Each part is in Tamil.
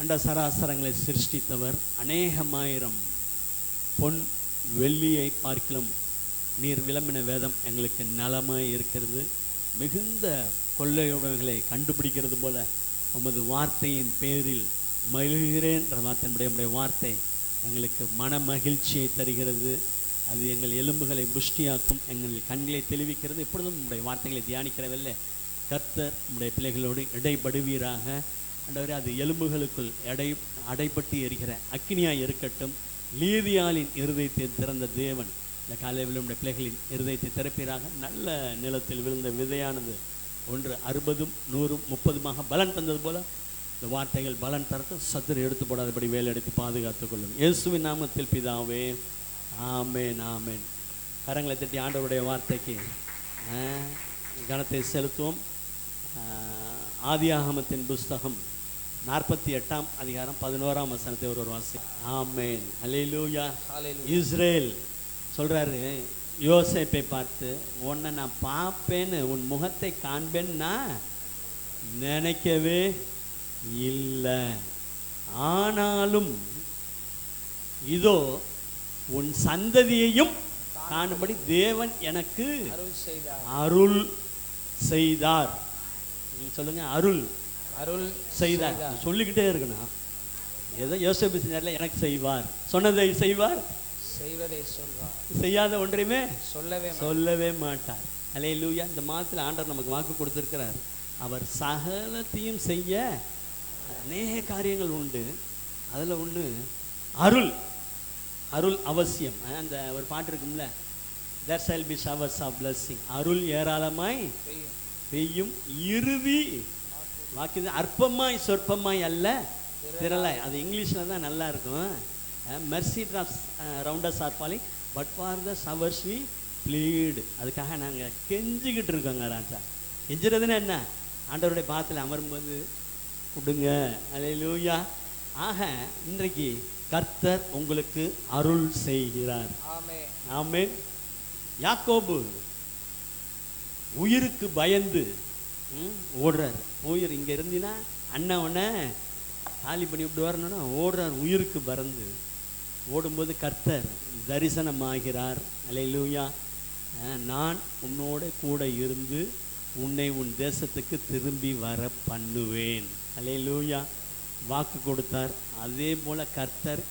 அண்ட சராசரங்களை சிருஷ்டித்தவர் அநேகமாயிரம் பொன் வெள்ளியை பார்க்கிலும் நீர் விளம்பின வேதம் எங்களுக்கு நலமாய் இருக்கிறது. மிகுந்த கொள்ளையுடைமைகளை கண்டுபிடிக்கிறது போல உமது வார்த்தையின் பேரில் மகிழ்கிறேன் என்ற நம்முடைய வார்த்தை எங்களுக்கு மன மகிழ்ச்சியை தருகிறது. அது எங்கள் எலும்புகளை புஷ்டியாக்கும், எங்கள் கண்களை தெளிவிக்கிறது. எப்பொழுதும் நம்முடைய வார்த்தைகளை தியானிக்கிறவில்லை. கர்த்தர் நம்முடைய பிள்ளைகளோடு இடைப்படுவீராக. ஆண்டவரே, அது எலும்புகளுக்குள் அடைபட்டு எரிகிற அக்கினியாய் இருக்கட்டும். லீதியாளின் இருதயத்தை திறந்த தேவன் இந்த காலையில் நம்முடைய பிள்ளைகளின் இருதயத்தை திறப்பீராக. நல்ல நிலத்தில் விழுந்த விதையானது 60, 100, 30 பலன் தந்தது போல இந்த வார்த்தைகள் பலன் தரட்டும். சத்துரு எடுத்து போடாதபடி வேலை எடுத்து பாதுகாத்துக் கொள்ளும். இயேசுவின் நாமத்தில் பிதாவே, ஆமேன் ஆமேன். கரங்களை தட்டி ஆண்டவருடைய வார்த்தைக்கு கனத்தை செலுத்துவோம். ஆதியாகமத்தின் புஸ்தகம் 48ஆம் அதிகாரம் 11ஆம் வசனத்தை ஒரு வாசி. ஆமேன், அல்லேலூயா. இஸ்ரேல் சொல்றாரு யோசேப்பை பார்த்து, உன்னை நான் பார்ப்பேன்னு, உன் முகத்தை காண்பேன்னு நான் நினைக்கவே இல்லை. ஆனாலும் இதோ உன் சந்ததியையும் காணும்படி தேவன் எனக்கு அருள் செய்தார். சொல்லுங்க, அருள் அருள் செய்தார். சொல்லிக்கிட்டே இருக்கணும். ஏதோ யோசேப்பு செஞ்சார்ல, எனக்கு செய்வார். சொன்னதை செய்வார், செய்வதை சொல்வார். செய்யாத ஒன்றையுமே சொல்லவே மாட்டார். அல்லேலூயா. இந்த மாதத்தில் ஆண்டவர் நமக்கு வாக்கு கொடுத்திருக்கிறார். அவர் சகலத்தையும் செய்ய அநேக காரியங்கள் உண்டு. அதில் ஒன்று அருள். அருள் அவசியம். அந்த ஒரு பாட்டு இருக்கும்ல, there shall be showers of blessing. அருள் ஏராளமாய் பெய்யும், இறுதி வாக்கு அற்பமாய் சொற்பமாய் அல்ல திரளாய். அது இங்கிலீஷில் தான் நல்லா இருக்கும். mercy drops round us are falling but for the showers we plead. அதுக்காக நாங்கள் கெஞ்சிக்கிட்டு இருக்கோங்க ராஜா. கெஞ்சுறதுன்னு என்ன? ஆண்டவருடைய பாதத்தில் அமரும்போது கொடுங்க. அல்லேலூயா. ஆக இன்றைக்கு கர்த்தர் உங்களுக்கு அருள் செய்கிறார். ஆமென். யாக்கோபு உயிருக்கு பயந்து ஓடுறார். உயிர் இங்கே இருந்தினா அண்ணன் உன்னை காலி பண்ணி விட்டு வரணும்னா ஓடுறார். உயிருக்கு பறந்து ஓடும்போது கர்த்தர் தரிசனமாகிறார். அல்லேலூயா. நான் உன்னோட கூட இருந்து உன்னை உன் தேசத்துக்கு திரும்பி வர பண்ணுவேன். அல்லேலூயா. வாக்கு கொடுத்தார். அதே போல கர்த்தர்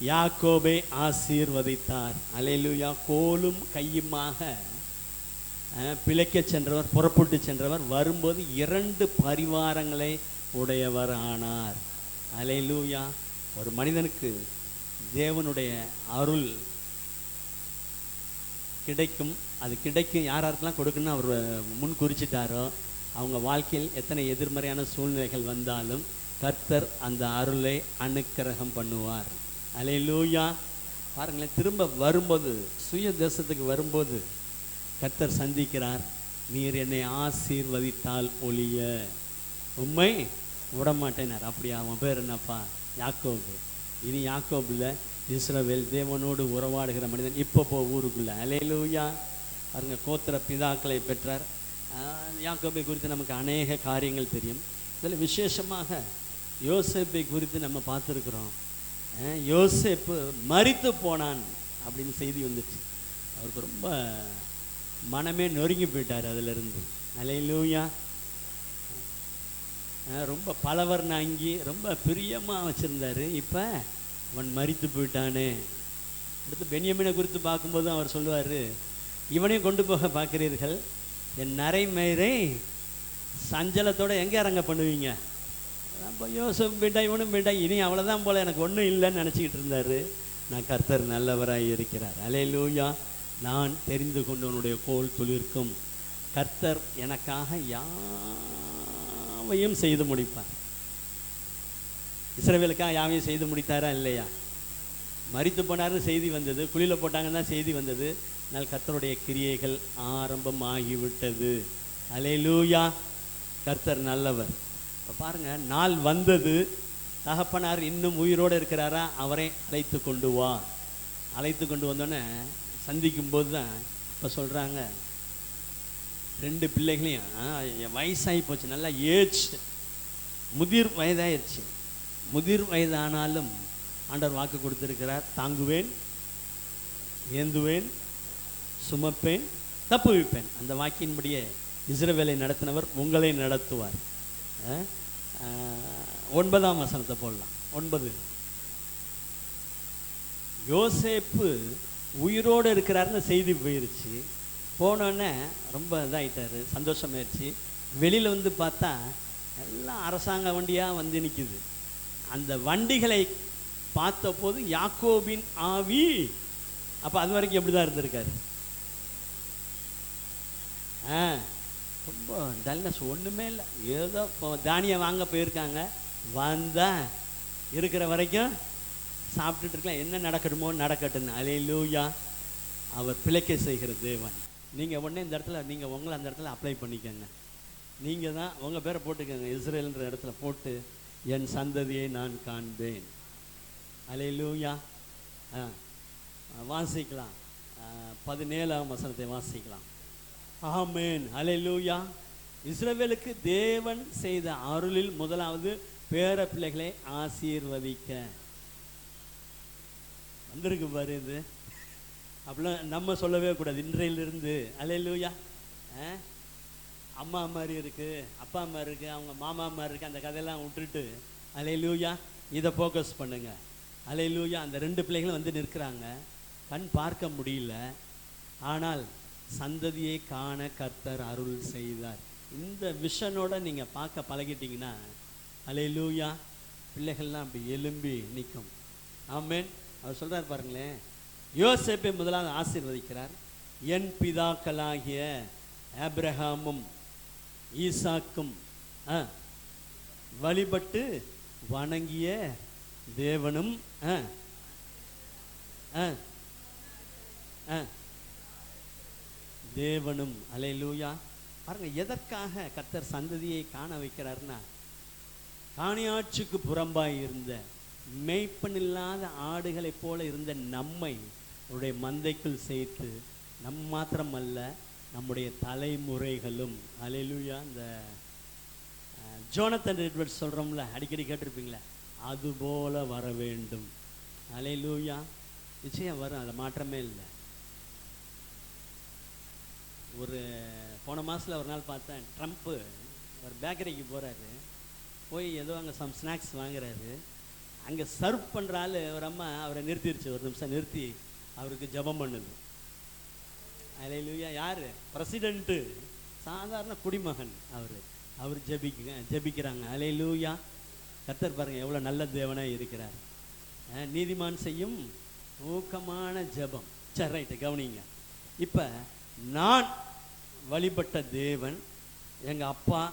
யாக்கோபை ஆசீர்வதித்தார். அல்லேலூயா. கோலும் கையுமாக பிழைக்க சென்றவர், புறப்பட்டு சென்றவர் வரும்போது 2 பரிவாரங்களை உடையவர் ஆனார். அல்லேலூயா. ஒரு மனிதனுக்கு தேவனுடைய அருள் கிடைக்கும். அது கிடைக்கும் யாராருக்கெல்லாம் கொடுக்கணும்னு அவர் முன் குறிச்சிட்டாரோ அவங்க வாழ்க்கையில் எத்தனை எதிர்மறையான சூழ்நிலைகள் வந்தாலும் கர்த்தர் அந்த அருளை அனுக்கிரகம் பண்ணுவார். அல்லேலூயா. பாருங்களேன், திரும்ப வரும்போது, சுய தேசத்துக்கு வரும்போது கர்த்தர் சந்திக்கிறார். நீர் என்னை ஆசீர்வதித்தால் ஒழிய உம்மை விடமாட்டேனார். அப்படியா? அவன் பேர் என்னப்பா? யாக்கோபு. இனி யாக்கோபுல இஸ்ரவேல், தேவனோடு உறவாடுகிற மனிதன். இப்போ போ ஊருக்குள்ள. அல்லேலூயா. பாருங்க, கோத்திர பிதாக்களை பெற்றார். யாக்கோபை குறித்து நமக்கு அநேக காரியங்கள் தெரியும். இதில் விசேஷமாக யோசேப்பை குறித்து நம்ம பார்த்துருக்குறோம். யோசேப்பு மரித்து போனான் அப்படின்னு செய்தி வந்துச்சு. அவருக்கு ரொம்ப மனமே நொறுங்கி போயிட்டார் அதிலிருந்து. அல்லேலூயா. ரொம்ப பலவர்ண அங்கி ரொம்ப பிரியமாக வச்சுருந்தார். இப்போ அவன் மரித்து போயிட்டானே. அடுத்து பென்யமீனை குறித்து பார்க்கும்போது அவர் சொல்லுவார், இவனையும் கொண்டு போக பார்க்குறீர்கள், என் நரைமயிரை சஞ்சலத்தோடு எங்கே இறங்க பண்ணுவீங்க? அப்போ யோசேப்பு போயிட்டா, இவனும் போயிட்டா, இனி அவ்வளோதான் போல், எனக்கு ஒன்றும் இல்லைன்னு நினச்சிக்கிட்டு இருந்தார். நான் கர்த்தர் நல்லவராக இருக்கிறார். அல்லேலூயா. நான் தெரிந்து கொண்டவனுடைய கோல் துளிர்க்கும். கர்த்தர் எனக்காக யாவையும் செய்து முடிப்பார். இஸ்ரவேலுக்காக யாவையும் செய்து முடித்தாரா இல்லையா? மரித்து போனார்னு செய்தி வந்தது, குழியில் போட்டாங்கன்னு தான் செய்தி வந்தது. ஆனால் கர்த்தருடைய கிரியைகள் ஆரம்பமாகிவிட்டது. அல்லேலூயா. கர்த்தர் நல்லவர். இப்போ பாருங்கள், நாள் வந்தது. தகப்பனார் இன்னும் உயிரோடு இருக்கிறாரா? அவரை அழைத்து கொண்டு வா. அழைத்து கொண்டு வந்தோன்னே சந்திக்கும்போது தான் இப்போ சொல்கிறாங்க, 2 பிள்ளைகளையும் வயசாகி போச்சு, நல்லா ஏஜ், முதிர் வயதாகிடுச்சு. முதிர் வயதானாலும் ஆண்டவர் வாக்கு கொடுத்திருக்கிறார், தாங்குவேன், ஏந்துவேன், சுமப்பேன், தப்புவிப்பேன். அந்த வாக்கின்படியே இஸ்ரவேலை நடத்தினவர் உங்களை நடத்துவார். 9ஆம் வசனத்தை போடலாம். 9. யோசேப்பு உயிரோடு இருக்கிறாருன்னு செய்தி போயிருச்சு. போனோடனே ரொம்ப இதாகிட்டார், சந்தோஷமாயிடுச்சு. வெளியில் வந்து பார்த்தா எல்லாம் அரசாங்க வண்டியாக வந்து நிற்கிது. அந்த வண்டிகளை பார்த்த போது யாக்கோபின் ஆவி, அப்போ அது வரைக்கும் எப்படி தான் இருந்திருக்காரு? ரொம்ப டல்னஸ், ஒன்றுமே இல்லை. ஏதோ இப்போ தானியம் வாங்க போயிருக்காங்க, வந்தால் இருக்கிற வரைக்கும் சாப்பிட்டுட்டு இருக்கலாம், என்ன நடக்கணுமோ நடக்கட்டுன்னு. அல்லேலூயா. அவர் பிழைக்க செய்கிற தேவன். நீங்கள் உடனே இந்த இடத்துல நீங்கள் உங்களை அந்த இடத்துல அப்ளை பண்ணிக்கோங்க. நீங்கள் தான் உங்கள் பேரை போட்டுக்கோங்க, இஸ்ரேல்ன்ற இடத்துல போட்டு, என் சந்ததியை நான் காண்பேன். அல்லேலூயா. வாசிக்கலாம், 17ஆம் வசனத்தை வாசிக்கலாம். ஆமென். அல்லேலூயா. இஸ்ரவேலுக்கு தேவன் செய்த அருளில் முதலாவது பேர பிள்ளைகளை ஆசீர்வதிக்க வந்திருக்கு பாரு. இது அப்படிலாம் நம்ம சொல்லவே கூடாது இன்றையிலிருந்து. அல்லேலூயா. அம்மா மாதிரி இருக்குது, அப்பா அம்மா இருக்குது, அவங்க மாமா மாதிரி இருக்குது, அந்த கதையெல்லாம் விட்டுட்டு அல்லேலூயா இதை ஃபோக்கஸ் பண்ணுங்க. அல்லேலூயா. அந்த 2 பிள்ளைகளும் வந்து நிற்கிறாங்க, கண் பார்க்க முடியல, ஆனால் சந்ததியை காண கர்த்தர் அருள் செய்தார். இந்த விஷனோட நீங்கள் பார்க்க பழகிட்டீங்கன்னா அல்லேலூயா, பிள்ளைகள்லாம் அப்படி எலும்பி நிற்கும். ஆமென். அவர் சொல்கிறார் பாருங்களேன், யோசேப்பை முதலாவது ஆசீர்வதிக்கிறார். என் பிதாக்களாகிய ஆபிரகாமும் ஈசாக்கும் வழிபட்டு வணங்கிய தேவனும் தேவனும். அல்லேலூயா. பாருங்க, எதற்காக கர்த்தர் சந்ததியை காண வைக்கிறார்னா, காணியாட்சிக்கு புறம்பாய் இருந்த மேய்ப்பன் இல்லாத ஆடுகளைப் போல இருந்த நம்மை அவருடைய மந்தைக்குள் சேர்த்து, நம் மாத்திரமல்ல நம்முடைய தலைமுறைகளும். அல்லேலூயா. இந்த ஜோனத்தன் எட்வர்ட்ஸ் சொல்கிறோம்ல, அடிக்கடி கேட்டிருப்பீங்களே, அதுபோல வர வேண்டும். அல்லேலூயா. நிச்சயம் வரும், அதில் மாற்றமே இல்லை. ஒரு போன மாதத்தில் ஒரு நாள் பார்த்தேன், ட்ரம்ப்பு ஒரு பேக்கரிக்கு போகிறாரு, போய் ஏதோ அங்கே சம் ஸ்நாக்ஸ் வாங்குறாரு. அங்கே சர்வ் பண்ணுற ஆள் ஒரு அம்மா அவரை நிறுத்திடுச்சு, ஒரு நிமிஷம் நிறுத்தி அவருக்கு ஜெபம் பண்ணுது. அல்லேலூயா. யார்? பிரசிடெண்ட்டு, சாதாரண குடிமகன் அவர் ஜெபிக்கிறாங்க. அல்லேலூயா. கர்த்தர் பாருங்கள் எவ்வளோ நல்ல தேவனாக இருக்கிறார். நீதிமான் செய்யும் ஊக்கமான ஜெபம். சரி, ரைட்டு, கவனிங்க. இப்போ நான் வழிபட்ட தேவன், எங்கள் அப்பா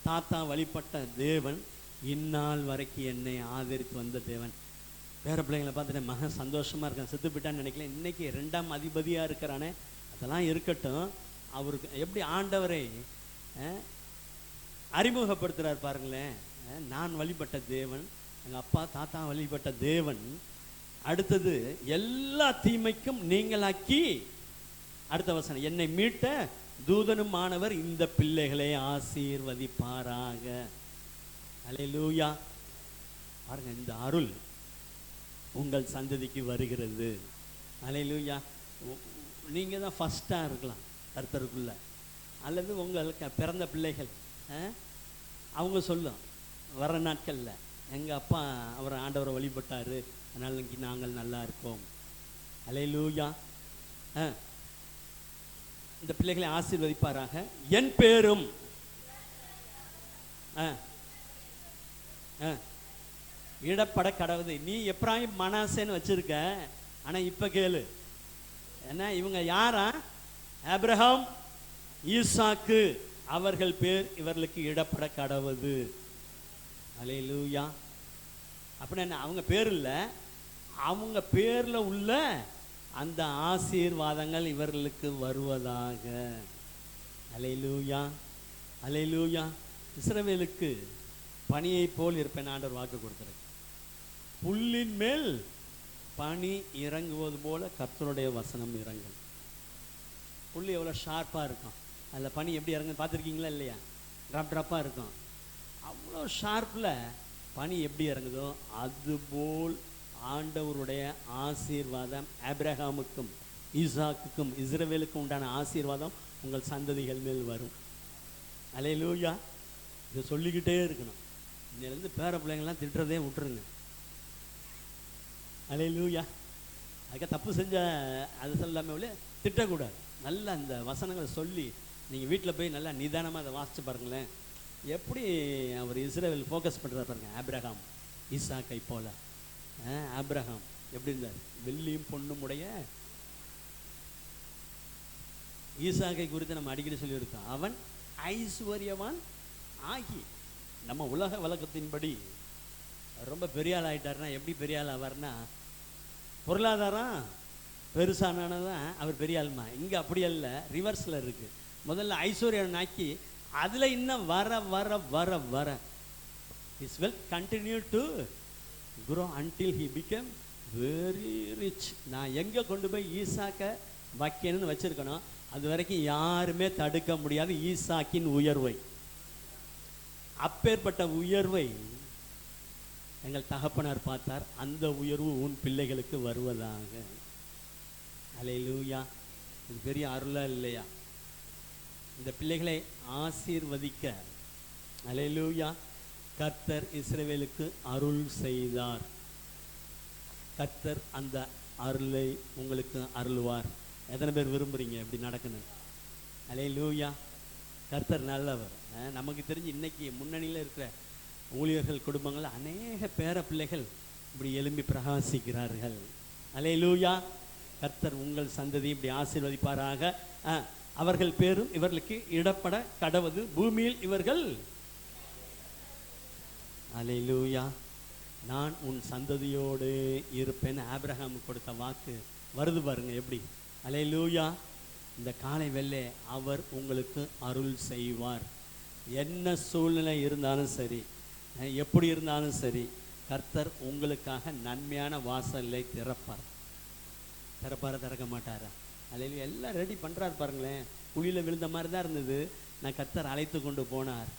தாத்தா வழிபட்ட தேவன், இந்நாள் வரைக்கும் என்னை ஆதரித்து வந்த தேவன். பேர பிள்ளைங்களை பார்த்துட்டு மகன் சந்தோஷமாக இருக்கான், செத்து போயிட்டான்னு நினைக்கல, இன்றைக்கி 2ஆம் அதிபதியாக இருக்கிறானே, அதெல்லாம் இருக்கட்டும். அவருக்கு எப்படி ஆண்டவரை அறிமுகப்படுத்துகிறார் பாருங்களேன். நான் வழிபட்ட தேவன், எங்கள் அப்பா தாத்தா வழிபட்ட தேவன். அடுத்தது, எல்லா தீமைக்கும் நீங்களாக்கி, அடுத்த வசனம், என்னை மீட்ட தூதனுமானவர் இந்த பிள்ளைகளை ஆசீர்வதிப்பாராக. அல்லேலூயா. பாருங்க, இந்த அருள் உங்கள் சந்ததிக்கு வருகிறது. அல்லேலூயா. நீங்கள் தான் ஃபஸ்ட்டாக இருக்கலாம் கர்த்தருக்குள்ள, அல்லது உங்களுக்கு பிறந்த பிள்ளைகள் அவங்க சொல்லும் வர நாட்களில், எங்கள் அப்பா அவர் ஆண்டவரை வழிபட்டார், அதனால் இன்னைக்கு நாங்கள் நல்லா இருக்கோம். அல்லேலூயா. இந்த பிள்ளைகளை ஆசீர்வதிப்பாராக, என் பேரும் இடப்பட கடவுது. நீ எப்ராயிம் மனாசேன்னு வச்சிருக்க, ஆனால் இப்போ கேளு, ஏன்னா இவங்க யாரா? ஆபிரகாம் ஈசாக்கு அவர்கள் பேர் இவர்களுக்கு இடப்பட கடவுது. அல்லேலூயா. அப்படின்னா என்ன? அவங்க பேர் இல்லை, அவங்க பேரில் உள்ள அந்த ஆசீர்வாதங்கள் இவர்களுக்கு வருவதாக. அல்லேலூயா. அல்லேலூயா. இஸ்ரவேலுக்கு பனியை போல் இருப்பேன் ஆண்டவர் வாக்கு கொடுத்துருக்கு. புல்லின் மேல் பனி இறங்குவது போல கர்த்தருடைய வசனம் இறங்கும். புல் எவ்வளோ ஷார்ப்பாக இருக்கும், அதில் பனி எப்படி இறங்கு பார்த்துருக்கீங்களா இல்லையா? ட்ராப் ட்ராப்பாக இருக்கும். அவ்வளோ ஷார்ப்பில் பனி எப்படி இறங்குதோ அதுபோல் ஆண்டவருடைய ஆசீர்வாதம் ஆபிரகாமுக்கும் ஈசாக்குக்கும் இஸ்ரவேலுக்கும் உண்டான ஆசீர்வாதம் உங்கள் சந்ததிகள் மேல் வரும். அல்லேலூயா. இதை சொல்லிக்கிட்டே இருக்கணும். இன்னிலேருந்து பேர பிள்ளைங்கள்லாம் திட்டுறதே விட்டுருங்க. அல்லேலூயா. அதுக்காக தப்பு செஞ்ச அது சொல்லாமல் உள்ள திட்டக்கூடாது. நல்லா அந்த வசனங்களை சொல்லி நீங்கள் வீட்டில் போய் நல்லா நிதானமாக அதை வாசித்து பாருங்களேன். எப்படி அவர் இஸ்ரவேல் ஃபோக்கஸ் பண்ணுறாரு பாருங்க. ஆபிரகாம் ஈசாக்கை போல ஆபிரகாம் எப்படி இருந்தார்? வெள்ளியும் பொண்ணும் உடைய ஈசாக்கை குறித்து நம்ம அடிக்கடி சொல்லியிருக்கோம். அவன் ஐஸ்வர்யவான் ஆகி, நம்ம உலக வழக்கத்தின்படி ரொம்ப பெரிய ஆள் ஆகிட்டார்னா எப்படி பெரிய ஆள் ஆவார்னா, பொருளாதாரம் பெருசானதான் அவர் பெரிய ஆள்மா. இங்கே அப்படி அல்ல, ரிவர்ஸில் இருக்குது. முதல்ல ஐஸ்வர்யன் ஆக்கி அதில் இன்னும் வர வர வர வர his wealth continued to grow until he became very rich. நான் எங்கே கொண்டு போய் ஈசாக்கை வைக்கணும்னு வச்சுருக்கணும், அது வரைக்கும் யாருமே தடுக்க முடியாது ஈசாக்கின் உயர்வை. அப்பேற்பட்ட உயர்வை எங்கள் தகப்பனார் பார்த்தார். அந்த உயர்வு உன் பிள்ளைகளுக்கு வருவதாக. அல்லேலூயா. இது பெரிய அருளா இல்லையா? இந்த பிள்ளைகளை ஆசீர்வதிக்க அல்லேலூயா கர்த்தர் இஸ்ரவேலுக்கு அருள் செய்தார். கர்த்தர் அந்த அருளை உங்களுக்கு அருள்வார். எத்தனை பேர் விரும்புகிறீங்க இப்படி நடக்கணும்? அல்லேலூயா. கர்த்தர் நல்லவர். நமக்கு தெரிஞ்சு இன்னைக்கு முன்னணியில் இருக்கிற ஊழியர்கள் குடும்பங்கள் அநேக பேர பிள்ளைகள் இப்படி எழும்பி பிரகாசிக்கிறார்கள். அல்லேலூயா. கர்த்தர் உங்கள் சந்ததி இப்படி ஆசீர்வதிப்பாராக. அவர்கள் பேரும் இவர்களுக்கு இடப்பட கடவது, பூமியில் இவர்கள். அல்லேலூயா. நான் உன் சந்ததியோடு இருப்பேன் ஆபிரகாம் கொடுத்த வாக்கு வருது பாருங்க எப்படி. அல்லேலூயா. இந்த காலை வெள்ளை அவர் உங்களுக்கு அருள் செய்வார். என்ன சூழ்நிலை இருந்தாலும் சரி, எப்படி இருந்தாலும் சரி, கர்த்தர் உங்களுக்காக நன்மையான வாசலை திறப்பார். திறக்க மாட்டாரா? அல்லேலூயா. எல்லாம் ரெடி பண்ணுறாரு பாருங்களேன். குழியில் விழுந்த மாதிரி தான் இருந்தது. நான் கர்த்தர் அழைத்து கொண்டு போனார்.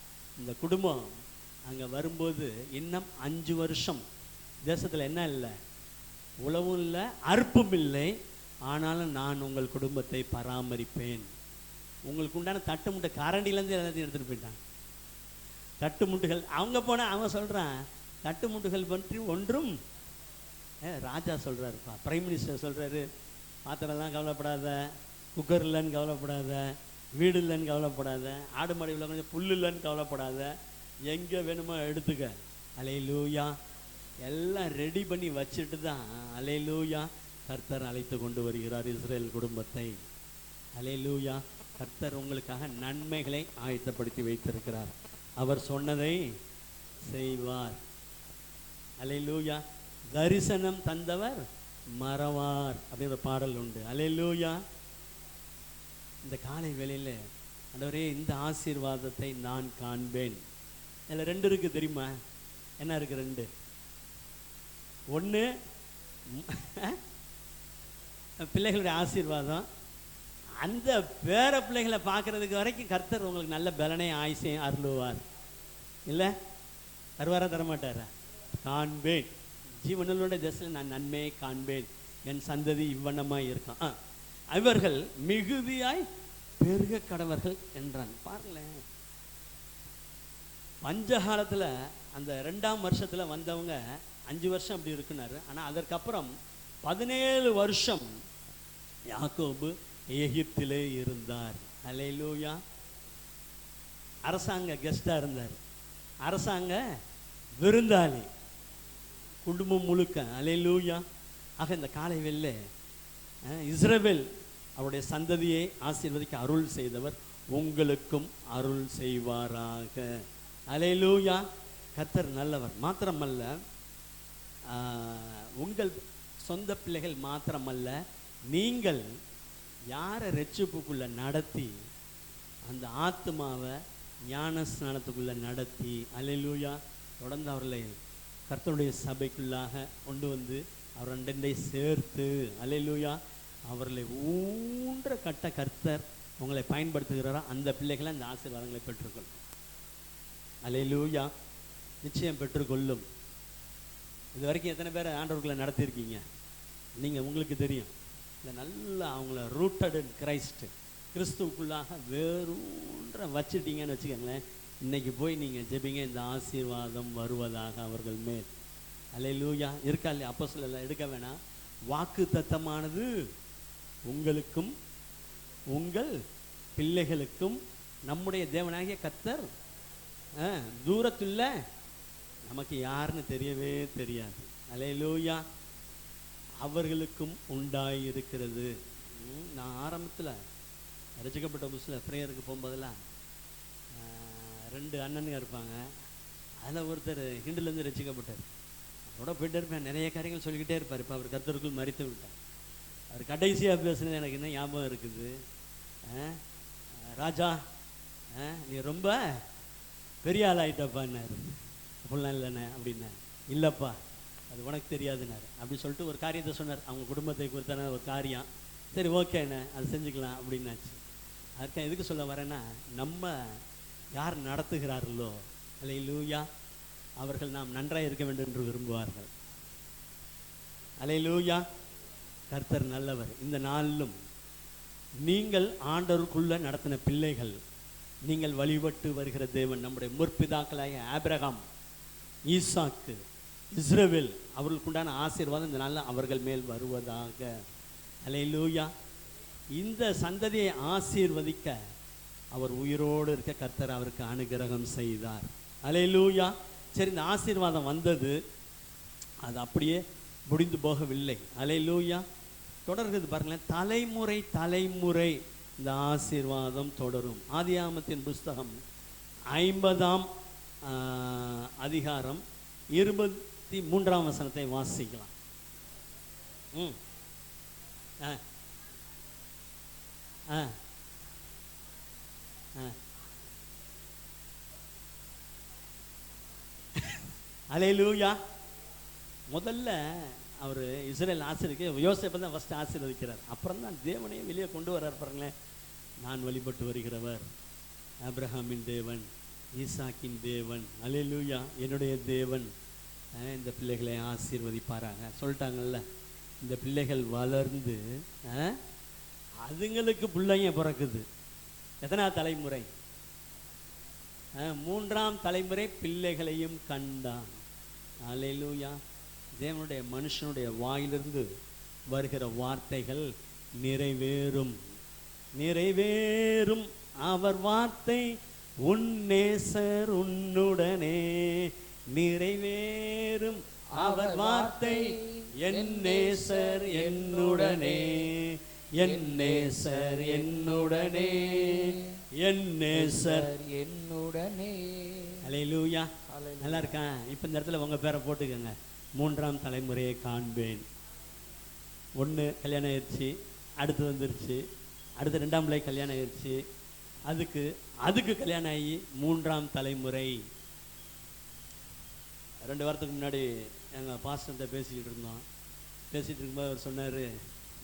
இந்த குடும்பம் அங்கே வரும்போது இன்னும் 5 வருஷம் தேசத்தில் என்ன இல்லை, உழவும் இல்லை, அறுப்பும் இல்லை. ஆனாலும் நான் உங்கள் குடும்பத்தை பராமரிப்பேன். உங்களுக்கு உண்டான தட்டு முட்டை கரண்டிலேருந்து எல்லாத்தையும் எடுத்துகிட்டு போயிட்டாங்க. தட்டு முட்டுகள் அவங்க போனால் அவன் சொல்கிறான், தட்டு முட்டுகள் பற்றி ஒன்றும் ராஜா சொல்கிறாருப்பா, பிரைம் மினிஸ்டர் சொல்கிறாரு, பாத்திரம்லாம் கவலைப்படாத, குக்கர் இல்லைன்னு கவலைப்படாத, வீடு இல்லைன்னு கவலைப்படாத, ஆடு மாடு இல்லை கொஞ்சம் புல் இல்லைன்னு கவலைப்படாத, எங்கே வேணுமோ எடுத்துக்க. அல்லேலூயா. எல்லாம் ரெடி பண்ணி வச்சுட்டு தான் அல்லேலூயா கர்த்தர் அழைத்து கொண்டு வருகிறார் இஸ்ரேல் குடும்பத்தை. அல்லேலூயா. கர்த்தர் உங்களுக்காக நன்மைகளை ஆயத்தப்படுத்தி வைத்திருக்கிறார். அவர் சொன்னதை செய்வார். அல்லேலூயா. தரிசனம் தந்தவர் மறவார் அப்படின்ற பாடல் உண்டு. அல்லேலூயா. இந்த காலை வேளையில் ஆண்டவரே இந்த ஆசீர்வாதத்தை நான் காண்பேன். இதில் 2 இருக்குது தெரியுமா? என்ன இருக்குது 2? ஒன்று பிள்ளைகளுடைய ஆசீர்வாதம். அந்த பேர பிள்ளைகளை பார்க்குறதுக்கு வரைக்கும் கர்த்தர் உங்களுக்கு நல்ல பலனை ஆயுசையும் அருளுவார். இல்லை தருவாரா தரமாட்டாரா? காண்பேன். ஜீவனோட தேசத்தில் நான் நன்மையை காண்பேன். என் சந்ததி இவ்வண்ணமாக இருக்கான். இவர்கள் மிகுதியாய் பெருக கடவர்கள் என்றான். பாருங்களேன், பஞ்சகாலத்தில் அந்த 2ஆம் வருஷத்தில் வந்தவங்க 5 வருஷம் அப்படி இருக்குனாரு. ஆனால் அதற்கப்புறம் 17 வருஷம் யாக்கோபு எகிப்திலே இருந்தார். அல்லேலூயா. அரசாங்க கெஸ்டாக இருந்தார், அரசாங்க விருந்தாளி, குடும்பம் முழுக்க. அல்லேலூயா. ஆக இந்த காலை வெள்ள இஸ்ரவேல் அவருடைய சந்ததியை ஆசீர்வதிக்க அருள் செய்தவர் உங்களுக்கும் அருள் செய்வாராக. அல்லேலூயா. கர்த்தர் நல்லவர். மாத்திரமல்ல, உங்கள் சொந்த பிள்ளைகள் மாத்திரமல்ல, நீங்கள் யாரை ரட்சிப்புக்குள்ளே நடத்தி அந்த ஆத்மாவை ஞானஸ்நானத்துக்குள்ளே நடத்தி அல்லேலூயா தொடர்ந்து அவர்களை கர்த்தருடைய சபைக்குள்ளாக கொண்டு வந்து அவர் 2 சேர்த்து அல்லேலூயா அவர்களை ஊன்ற கட்ட கர்த்தர் உங்களை பயன்படுத்துகிறாரோ அந்த பிள்ளைகளை அந்த ஆசீர்வாதங்களை பெற்றுக்கொள்ளும். அல்லேலூயா. நிச்சயம் பெற்றுக்கொள்ளும். இது வரைக்கும் எத்தனை பேர் ஆண்டவர்களை நடத்தியிருக்கீங்க? நீங்கள் உங்களுக்கு தெரியும். இந்த நல்லா அவங்கள ரூட்டட் இன் கிரைஸ்ட், கிறிஸ்துவுக்குள்ளாக வேறூன்ற வச்சுட்டீங்கன்னு வச்சுக்கோங்களேன். இன்றைக்கி போய் நீங்கள் ஜெபிங்க, இந்த ஆசீர்வாதம் வருவதாக அவர்கள் மேல். அல்லேலூயா. இருக்கா இல்லையா? அப்போஸ்தலர் எடுக்க வேணாம். வாக்கு தத்தமானது உங்களுக்கும் உங்கள் பிள்ளைகளுக்கும் நம்முடைய தேவனாகிய கர்த்தர் தூரத்துள்ள நமக்கு யாருன்னு தெரியவே தெரியாது. அல்லேலூயா. அவர்களுக்கும் உண்டாயிருக்கிறது. நான் ஆரம்பத்தில் ரசிக்கப்பட்ட புதுசில் ப்ரேயருக்கு போகும்போதெல்லாம் 2 அண்ணனுங்க இருப்பாங்க. அதில் ஒருத்தர் ஹிண்டுலேருந்து ரசிக்கப்பட்டார். அவரோட போயிட்டே இருப்பேன், நிறைய காரியங்கள் சொல்லிக்கிட்டே இருப்பார். இப்போ அவர் கர்த்தருக்குள் மரித்து விட்டார். அவர் கடைசியாக பேசுனது எனக்கு இன்னும் ஞாபகம் இருக்குது. ராஜா, நீ ரொம்ப பெரிய ஆள் ஆகிட்டப்பான்னாரு. அப்படிலாம் இல்லைண்ணே அப்படின்னா. இல்லைப்பா, அது உனக்கு தெரியாதுன்னாரு. அப்படி சொல்லிட்டு ஒரு காரியத்தை சொன்னார், அவங்க குடும்பத்தை குறித்தான ஒரு காரியம். சரி, ஓகேண்ணே, அது செஞ்சுக்கலாம் அப்படின்னாச்சு. அதுக்கு எதுக்கு சொல்ல வரேன்னா, நம்ம யார் நடத்துகிறார்களோ, அல்லேலூயா, அவர்கள் நாம் நன்றாக இருக்க வேண்டும் என்று விரும்புவார்கள். அல்லேலூயா. கர்த்தர் நல்லவர். இந்த நாளிலும் நீங்கள் ஆண்டவருக்குள்ள நடத்தின பிள்ளைகள், நீங்கள் வழிபட்டு வருகிற தேவன், நம்முடைய முற்பிதாக்களாகிய ஆபிரகாம், ஈசாக்கு, இஸ்ரவேல், அவர்களுக்குண்டான ஆசீர்வாதம் இந்த நாளில் அவர்கள் மேல் வருவதாக. அல்லேலூயா. இந்த சந்ததியை ஆசீர்வதிக்க அவர் உயிரோடு இருக்க கர்த்தர் அவருக்கு அனுகிரகம் செய்தார். அல்லேலூயா. சரி, இந்த ஆசீர்வாதம் வந்தது, அது அப்படியே முடிந்து போகவில்லை. அல்லேலூயா. தொடர்கிறது பாருங்களேன். தலைமுறை தலைமுறை இந்த ஆசீர்வாதம் தொடரும். ஆதியாகமத்தின் புஸ்தகம் 50ஆம் அதிகாரம் 23ஆம் வசனத்தை வாசிக்கலாம். அல்லேலூயா. முதல்ல அவர் இஸ்ரேல் ஆசீர்வதிக்க யோசேப்பை தான் ஃபஸ்ட்டு ஆசீர்வதிக்கிறார். அப்புறம் தான் தேவனையும் வெளியே கொண்டு வர்றார். பாருங்களேன். நான் வழிபட்டு வருகிறவர் ஆபிரகாமின் தேவன், ஈசாக்கின் தேவன், அல்லேலூயா, என்னுடைய தேவன் இந்த பிள்ளைகளை ஆசீர்வதிப்பாராங்க சொல்லிட்டாங்கல்ல. இந்த பிள்ளைகள் வளர்ந்து அதுங்களுக்கு பிள்ளைங்க பிறக்குது. எத்தனாவது தலைமுறை? 3ஆம் தலைமுறை பிள்ளைகளையும் கண்டான். அல்லேலூயா. தேவனுடைய மனுஷனுடைய வாயிலிருந்து வருகிற வார்த்தைகள் நிறைவேறும், நிறைவேறும். அவர் வார்த்தை உன் நேசர் உன்னுடனே நிறைவேறும். அவர் வார்த்தை என் நேசர் என்னுடனே, என் நேசர் என்னுடனே, என் நேசர் என்னுடனே. அல்லேலூயா. நல்லா இருக்கா? இப்போ இந்த இடத்துல உங்கள் பேரை போட்டுக்கோங்க. 3ஆம் தலைமுறையை காண்பேன். 1 கல்யாணம் ஆயிடுச்சு, அடுத்து வந்துருச்சு, அடுத்து 2ஆம் பிள்ளை கல்யாணம் ஆயிடுச்சு, அதுக்கு கல்யாணம் ஆகி 3ஆம் தலைமுறை. 2 வாரத்துக்கு முன்னாடி எங்கள் பாஸ்டர்கிட்ட பேசிக்கிட்டு இருந்தோம். பேசிகிட்டு இருக்கும்போது அவர் சொன்னார்,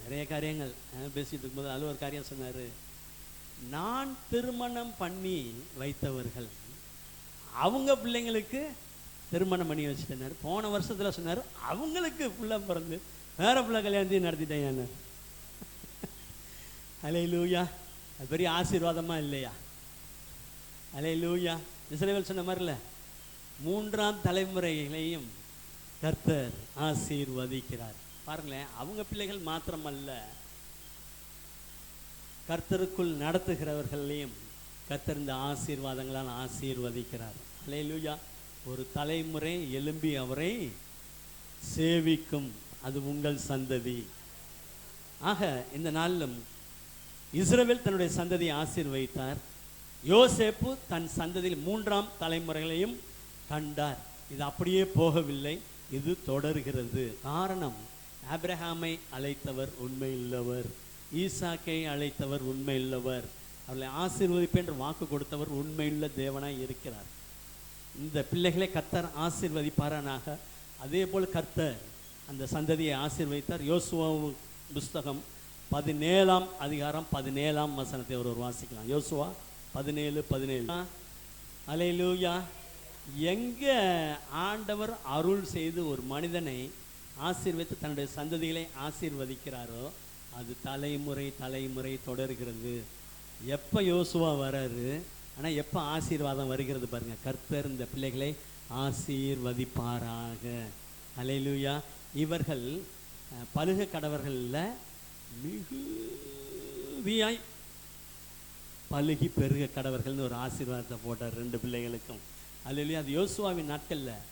நிறைய காரியங்கள் பேசிகிட்டு இருக்கும்போது அதில் ஒரு காரியம் சொன்னார். நான் திருமணம் பண்ணி வைத்தவர்கள் அவங்க பிள்ளைங்களுக்கு திருமணம் பண்ணி வச்சுட்டேனார். போன வருஷத்தில் சொன்னார், அவங்களுக்கு பிள்ளை பிறந்து வேற பிள்ளை கல்யாணத்தையும் நடத்திட்டேன். அல்லேலூயா. அது பெரிய ஆசீர்வாதமா இல்லையா? அல்லேலூயா. இஸ்ரவேல் சொன்ன மாதிரில 3ஆம் தலைமுறைகளையும் கர்த்தர் ஆசீர்வதிக்கிறார். பாருங்களேன். அவங்க பிள்ளைகள் மாத்திரமல்ல, கர்த்தருக்குள் நடத்துகிறவர்களையும் கர்த்தர் இந்த ஆசீர்வாதங்களால் ஆசீர்வதிக்கிறார். அல்லேலூயா. ஒரு தலைமுறை எழும்பி அவரை சேவிக்கும், அது உங்கள் சந்ததி. ஆக இந்த நாளிலும் இஸ்ரவேல் தன்னுடைய சந்ததியை ஆசீர்வதித்தார். யோசேப்பு தன் சந்ததியில் 3ஆம் தலைமுறைகளையும் கண்டார். இது அப்படியே போகவில்லை, இது தொடர்கிறது. காரணம், ஆபிரகாமை அழைத்தவர் உண்மையுள்ளவர், ஈசாக்கை அழைத்தவர் உண்மையுள்ளவர், அவர்களை ஆசீர்வதிப்பேன் என்று வாக்கு கொடுத்தவர் உண்மையுள்ள தேவனாய் இருக்கிறார். இந்த பிள்ளைகளை கர்த்தர் ஆசீர்வதிப்பாரானாக. அதே போல் கர்த்தர் அந்த சந்ததியை ஆசீர்வதித்தார். யோசுவா புஸ்தகம் 17ஆம் அதிகாரம் 17ஆம் வசனத்தை ஒருவர் வாசிக்கலாம். யோசுவா 17:17. அல்லேலூயா. எங்க ஆண்டவர் அருள் செய்து ஒரு மனிதனை ஆசீர்வதித்து தன்னுடைய சந்ததிகளை ஆசீர்வதிக்கிறாரோ அது தலைமுறை தலைமுறை தொடர்கிறது. எப்போ யோசுவா வராரு, ஆனால் எப்போ ஆசீர்வாதம் வருகிறது பாருங்க. கர்த்தர் இந்த பிள்ளைகளை ஆசீர்வதிப்பாராக. அல்லேலூயா. இவர்கள் பலுக கடவர்களில் மிகுதியாய் பலுகி பெருக கடவர்கள்னு ஒரு ஆசீர்வாதத்தை போட்டார் 2 பிள்ளைகளுக்கும். அல்லேலூயா. அது யோசுவாவின் நாட்களில்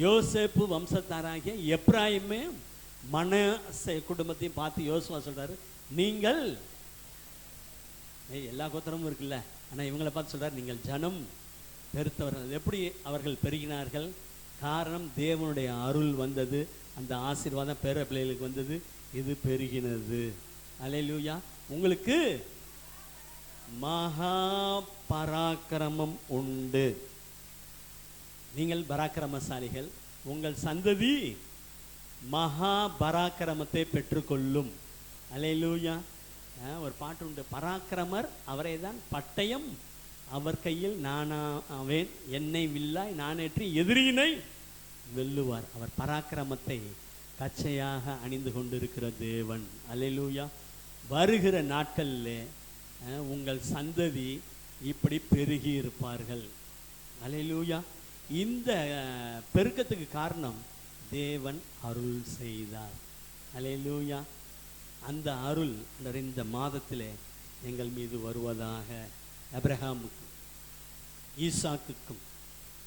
யோசேப்பு வம்சத்தாராகிய எப்ராயிமே மனசே குடும்பத்தையும் பார்த்து யோசுவா சொல்றாரு, நீங்கள் எல்லா கோத்திரமும் இருக்குல்ல, ஆனால் இவங்களை பார்த்து சொல்றாரு, நீங்கள் ஜனம் பெருத்தவர்கள். எப்படி அவர்கள் பெருகினார்கள்? காரணம் தேவனுடைய அருள் வந்தது, அந்த ஆசீர்வாதம் பேர பிள்ளைகளுக்கு வந்தது, இது பெருகினது. அல்லேலூயா. உங்களுக்கு மகா பராக்கிரமம் உண்டு. நீங்கள் பராக்கிரமசாலிகள். உங்கள் சந்ததி மகா பராக்கிரமத்தை பெற்றுக்கொள்ளும். அல்லேலூயா. ஒரு பாட்டு உண்டு, பராக்கிரமர் அவரை தான் பட்டயம் அவர் கையில் நானாவேன், என்னை வில்லாய் நானேற்றி எதிரியினை வெல்லுவார். அவர் பராக்கிரமத்தை கச்சையாக அணிந்து கொண்டிருக்கிற தேவன். அல்லேலூயா. வருகிற நாட்களில் உங்கள் சந்ததி இப்படி பெருகி இருப்பார்கள். அல்லேலூயா. இந்த பெருக்கத்துக்கு காரணம் தேவன் அருள் செய்தார். அல்லேலூயா. அந்த அருள் இந்த மாதத்திலே எங்கள் மீது வருவதாக. ஆபிரகாமுக்கும் ஈசாக்குக்கும்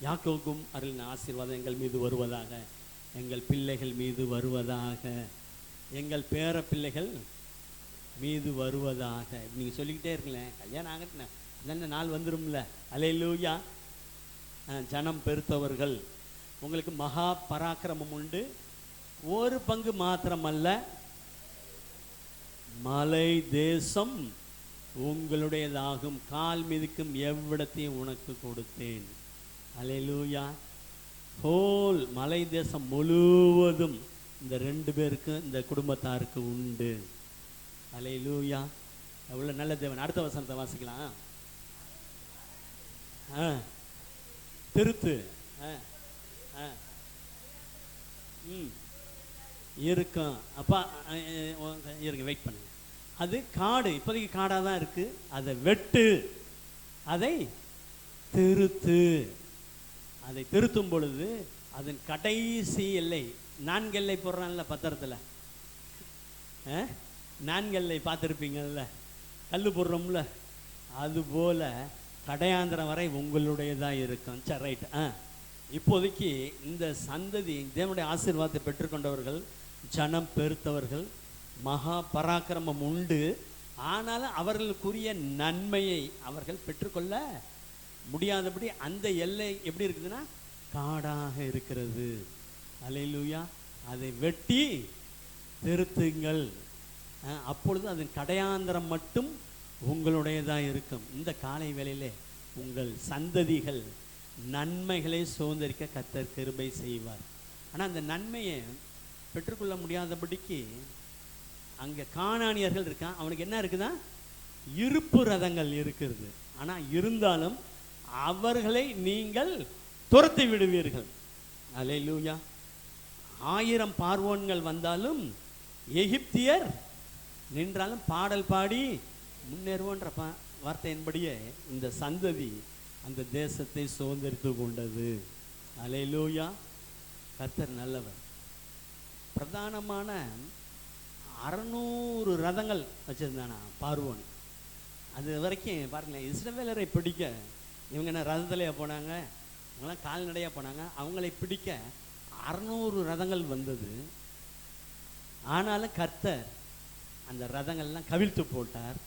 யாக்கோபுக்கும் அருளின் ஆசீர்வாதம் எங்கள் மீது வருவதாக. எங்கள் பிள்ளைகள் மீது வருவதாக. எங்கள் பேர பிள்ளைகள் மீது வருவதாக. நீங்கள் சொல்லிக்கிட்டே இருங்களேன், கல்யாணம் ஆகட்டின அந்த நாள் வந்துடும்ல. அல்லேலூயா. ஜனம் பெருத்தவர்கள். உங்களுக்கு மகா பராக்கிரமம் உண்டு. ஒரு பங்கு மாத்திரமல்ல, மலை தேசம் உங்களுடையதாகும், கால் மிதிக்கும் எவ்விடத்தையும் உனக்கு கொடுத்தேன். அல்லேலூயா. ஹோல் மலை தேசம் முழுவதும் இந்த 2 பேருக்கு, இந்த குடும்பத்தாருக்கு உண்டு. அல்லேலூயா. எவ்வளோ நல்ல தேவன். அடுத்த வசனத்தை வாசிக்கலாம். திருத்து இருக்கும். அப்பா இருங்க, வெயிட் பண்ணுங்க. அது காடு, இப்போதைக்கு காடாக தான் இருக்கு. அதை வெட்டு, அதை திருத்து. அதை திருத்தும் பொழுது அதன் கடைசி எல்லை, 4 எல்லை போடுறான்ல பத்திரத்தில், 4 எல்லை பார்த்துருப்பீங்கல்ல, கல் போடுறோம்ல, அதுபோல் கடையாந்திரம் வரை உங்களுடையதாக இருக்கும். சரி, ரைட். இப்போதைக்கு இந்த சந்ததி தேவனுடைய ஆசீர்வாதத்தை பெற்றுக்கொண்டவர்கள், ஜனம் பெருத்தவர்கள், மகா பராக்கிரமம் உண்டு. ஆனாலும் அவர்களுக்குரிய நன்மையை அவர்கள் பெற்றுக்கொள்ள முடியாதபடி அந்த எல்லை எப்படி இருக்குதுன்னா காடாக இருக்கிறது. அல்லேலூயா. அதை வெட்டி திருத்துங்கள், அப்பொழுது அதன் கடையாந்திரம் மட்டும் உங்களுடையதாக இருக்கும். இந்த காலை வேளையிலே உங்கள் சந்ததிகள் நன்மைகளை சுதந்திரிக்க கர்த்தர் கிருபை செய்வார். ஆனால் அந்த நன்மையை பெற்றுக்கொள்ள முடியாதபடிக்கு அங்கே கானானியர்கள் இருக்கான். அவனுக்கு என்ன இருக்குதா? இருப்பு ரதங்கள் இருக்கிறது. ஆனால் இருந்தாலும் அவர்களை நீங்கள் துரத்தி விடுவீர்கள். அல்லேலூயா. 1000 பார்வோன்கள் வந்தாலும் எகிப்தியர் நின்றாலும் பாடல் பாடி முன்னேறுவோன்ற வார்த்தையின்படியே இந்த சந்ததி அந்த தேசத்தை சுதந்திரித்து கொண்டது. அல்லேலூயா. கர்த்தர் நல்லவர். பிரதானமான 600 ரதங்கள் வச்சிருந்தானா பார்வோன். அது வரைக்கும் பாருங்களேன், இஸ்ரவேலரை பிடிக்க இவங்க என்ன ரதத்திலேயே போனாங்க, இவங்களாம் கால்நடையாக போனாங்க. அவங்களை பிடிக்க 600 ரதங்கள் வந்தது. ஆனாலும் கர்த்தர் அந்த ரதங்கள்லாம் கவிழ்த்து போட்டார்.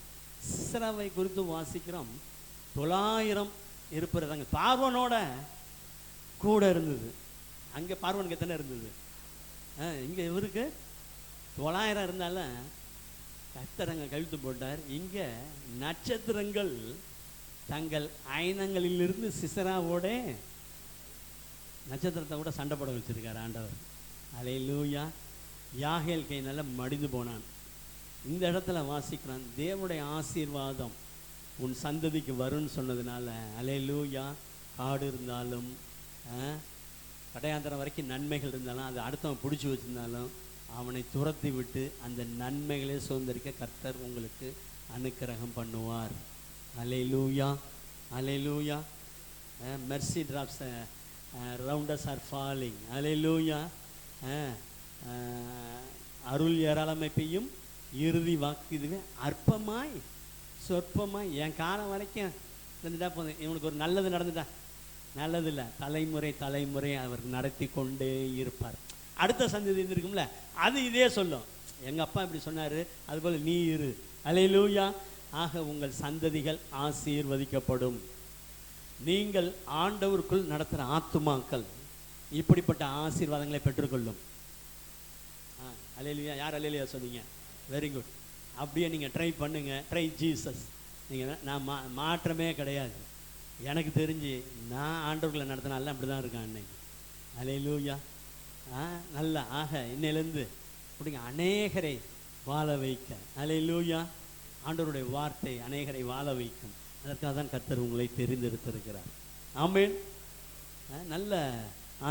சிஸ்ராவை குறித்து வாசிக்கிறோம், 900 இருப்பு ரதங்கள் பார்வோனோட கூட இருந்தது. அங்கே பார்வோனுக்கு எத்தனை இருந்தது? இங்கே இவருக்கு 900 இருந்தாலும் கர்த்தர் அங்கே கவிழ்த்து போட்டார். இங்கே நட்சத்திரங்கள் தங்கள் ஐனங்களிலிருந்து சிசராவோட நட்சத்திரத்தை கூட சண்டை போட வச்சிருக்கார் ஆண்டவர். அல்லேலூயா. யாகேல் கை நல்லா மடிந்து போனான். இந்த இடத்துல வாசிக்கிறான், தேவனுடைய ஆசீர்வாதம் உன் சந்ததிக்கு வரும்னு சொன்னதுனால அல்லேலூயா. காடு இருந்தாலும் கடையாந்தரம் வரைக்கும் நன்மைகள் இருந்தாலும் அதை அடுத்தவன் பிடிச்சி வச்சிருந்தாலும் அவனை துரத்தி விட்டு அந்த நன்மைகளே சுதந்திரிக்க கர்த்தர் உங்களுக்கு அனுக்கிரகம் பண்ணுவார். அல்லேலூயா, அல்லேலூயா. Mercy drops round us are falling. அல்லேலூயா. அருள் ஏராளமை பெய்யும், இறுதி வாக்கு இதுவே அற்பமாய் சொற்பமாய். என் காலம் வரைக்கும் இருந்துட்டா போதும், இவனுக்கு ஒரு நல்லது நடந்துட்டா நல்லது இல்லை, தலைமுறை தலைமுறை அவர் நடத்தி கொண்டே இருப்பார். அடுத்த சந்ததி இருக்கும்ல, அது இதே சொல்லும், எங்கள் அப்பா இப்படி சொன்னார், அதுபோல் நீ இரு. அல்லேலூயா. ஆக உங்கள் சந்ததிகள் ஆசீர்வதிக்கப்படும். நீங்கள் ஆண்டவருக்குள் நடத்துகிற ஆத்துமாக்கள் இப்படிப்பட்ட ஆசீர்வாதங்களை பெற்றுக்கொள்ளும். அல்லேலூயா. யார் அல்லேலூயா சொன்னீங்க? Very good. அப்படியே நீங்கள் ட்ரை பண்ணுங்கள். Try Jesus. நீங்கள் நான் மாற்றமே கிடையாது. எனக்கு தெரிஞ்சு நான் ஆண்டவர்களை நடத்தினால அப்படி தான் இருக்கேன் அன்னைக்கு. அல்லேலூயா. நல்லா. ஆக இன்னையிலேருந்து அப்படிங்க அநேகரை வாழ வைக்க. அல்லேலூயா. ஆண்டவருடைய வார்த்தை அநேகரை வாழ வைக்கும். அதற்காக தான் கர்த்தர் உங்களை தெரிந்தெடுத்திருக்கிறார். ஆமென். நல்ல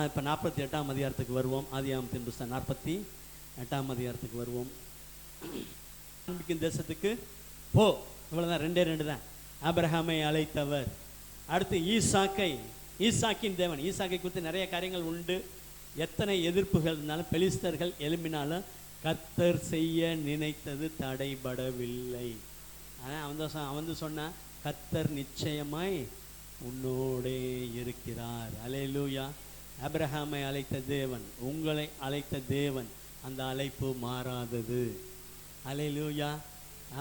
இப்போ 48ஆம் அதிகாரத்துக்கு வருவோம். ஆதியாகமத்தின் புஸ்தகம் 48ஆம் அதிகாரத்துக்கு வருவோம். காண்பிக்கும் தேசத்துக்கு போ. இவ்வளோதான், 2 தான். ஆபிரகாமை அழைத்தவர். அடுத்து ஈசாக்கின் தேவன். ஈசாக்கை குறித்து நிறைய காரியங்கள் உண்டு. எத்தனை எதிர்ப்புகள் இருந்தாலும், பெலிஸ்தர்கள் எழும்பினாலும் கர்த்தர் செய்ய நினைத்தது தடைபடவில்லை. ஆனால் அவன் வந்து சொன்னான், கர்த்தர் நிச்சயமாய் உன்னோடே இருக்கிறார். அல்லேலூயா. ஆபிரகாமை அழைத்த தேவன், உங்களை அழைத்த தேவன், அந்த அழைப்பு மாறாதது. அல்லேலூயா.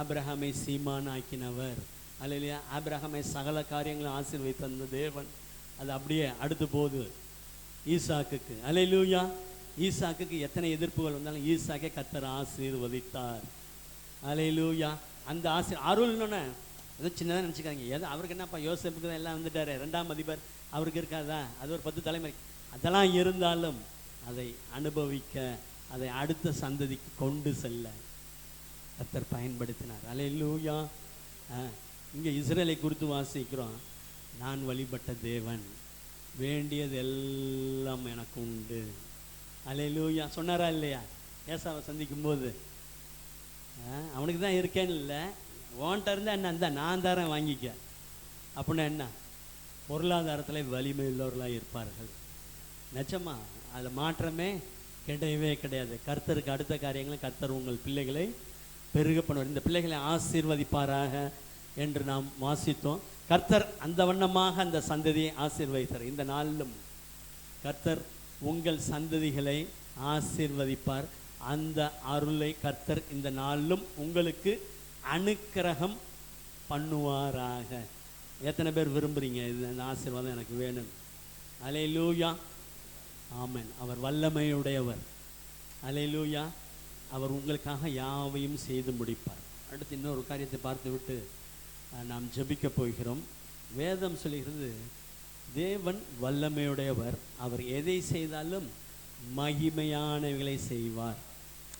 ஆபிரகாமை சீமான் ஆக்கினவர். அல்லேலூயா. ஆபிரகாமை சகல காரியங்களும் ஆசீர்வதித்த அந்த தேவன், அது அப்படியே அடுத்து போகுது ஈசாக்குக்கு. அல்லேலூயா. ஈசாக்குக்கு எத்தனை எதிர்ப்புகள் வந்தாலும் ஈசாக்கை கர்த்தர் ஆசீர்வதித்தார். அல்லேலூயா. அந்த அருள்னு ஏதோ சின்னதாக நினச்சிக்காங்க. ஏதோ அவருக்கு என்னப்பா, யோசேப்புக்கு தான் எல்லாம் வந்துட்டார், 2ஆம் அதிபர் அவருக்கு இருக்காதா, அது ஒரு 10 தலைமுறை. அதெல்லாம் இருந்தாலும் அதை அனுபவிக்க, அதை அடுத்த சந்ததிக்கு கொண்டு செல்ல கர்த்தர் பயன்படுத்தினார். அல்லேலூயா. இங்கே இஸ்ரேலை குறித்து வாசிக்கிறோம். நான் வழிபட்ட தேவன், வேண்டியது எல்லாம் எனக்கு உண்டு. அல்லேலூயா. சொன்னாரா இல்லையா? ஏசாவை சந்திக்கும் போது அவனுக்கு தான் இருக்கேன்னு இல்லை, ஓன்ட்ட இருந்தால் என்ன, அந்த நான் தரேன் வாங்கிக்க அப்படின்னா என்ன, பொருளாதாரத்தில் வலிமை உள்ளவர்களாக இருப்பார்கள். நிஜமா அதில் மாற்றமே கிடையவே கிடையாது. கர்த்தருக்கு அடுத்த காரியங்களும் கர்த்தர் உங்கள் பிள்ளைகளை பெருக பண்ணுவார். இந்த பிள்ளைகளை ஆசீர்வதிப்பாராக என்று நாம் வாசித்தோம். கர்த்தர் அந்த வண்ணமாக அந்த சந்ததியை ஆசீர்வதித்தார். இந்த நாளிலும் கர்த்தர் உங்கள் சந்ததிகளை ஆசீர்வதிப்பார். அந்த அருளை கர்த்தர் இந்த நாளிலும் உங்களுக்கு அனுக்கிரகம் பண்ணுவாராக. எத்தனை பேர் விரும்புகிறீங்க இந்த ஆசீர்வாதம் எனக்கு வேணும்? அல்லேலூயா. ஆமென். அவர் வல்லமையுடையவர். அல்லேலூயா. அவர் உங்களுக்காக யாவையும் செய்து முடிப்பார். அடுத்து இன்னொரு காரியத்தை பார்த்து விட்டு நாம் ஜெபிக்க போகிறோம். வேதம் சொல்கிறது, தேவன் வல்லமையுடையவர், அவர் எதை செய்தாலும் மகிமையானவைகளை செய்வார்.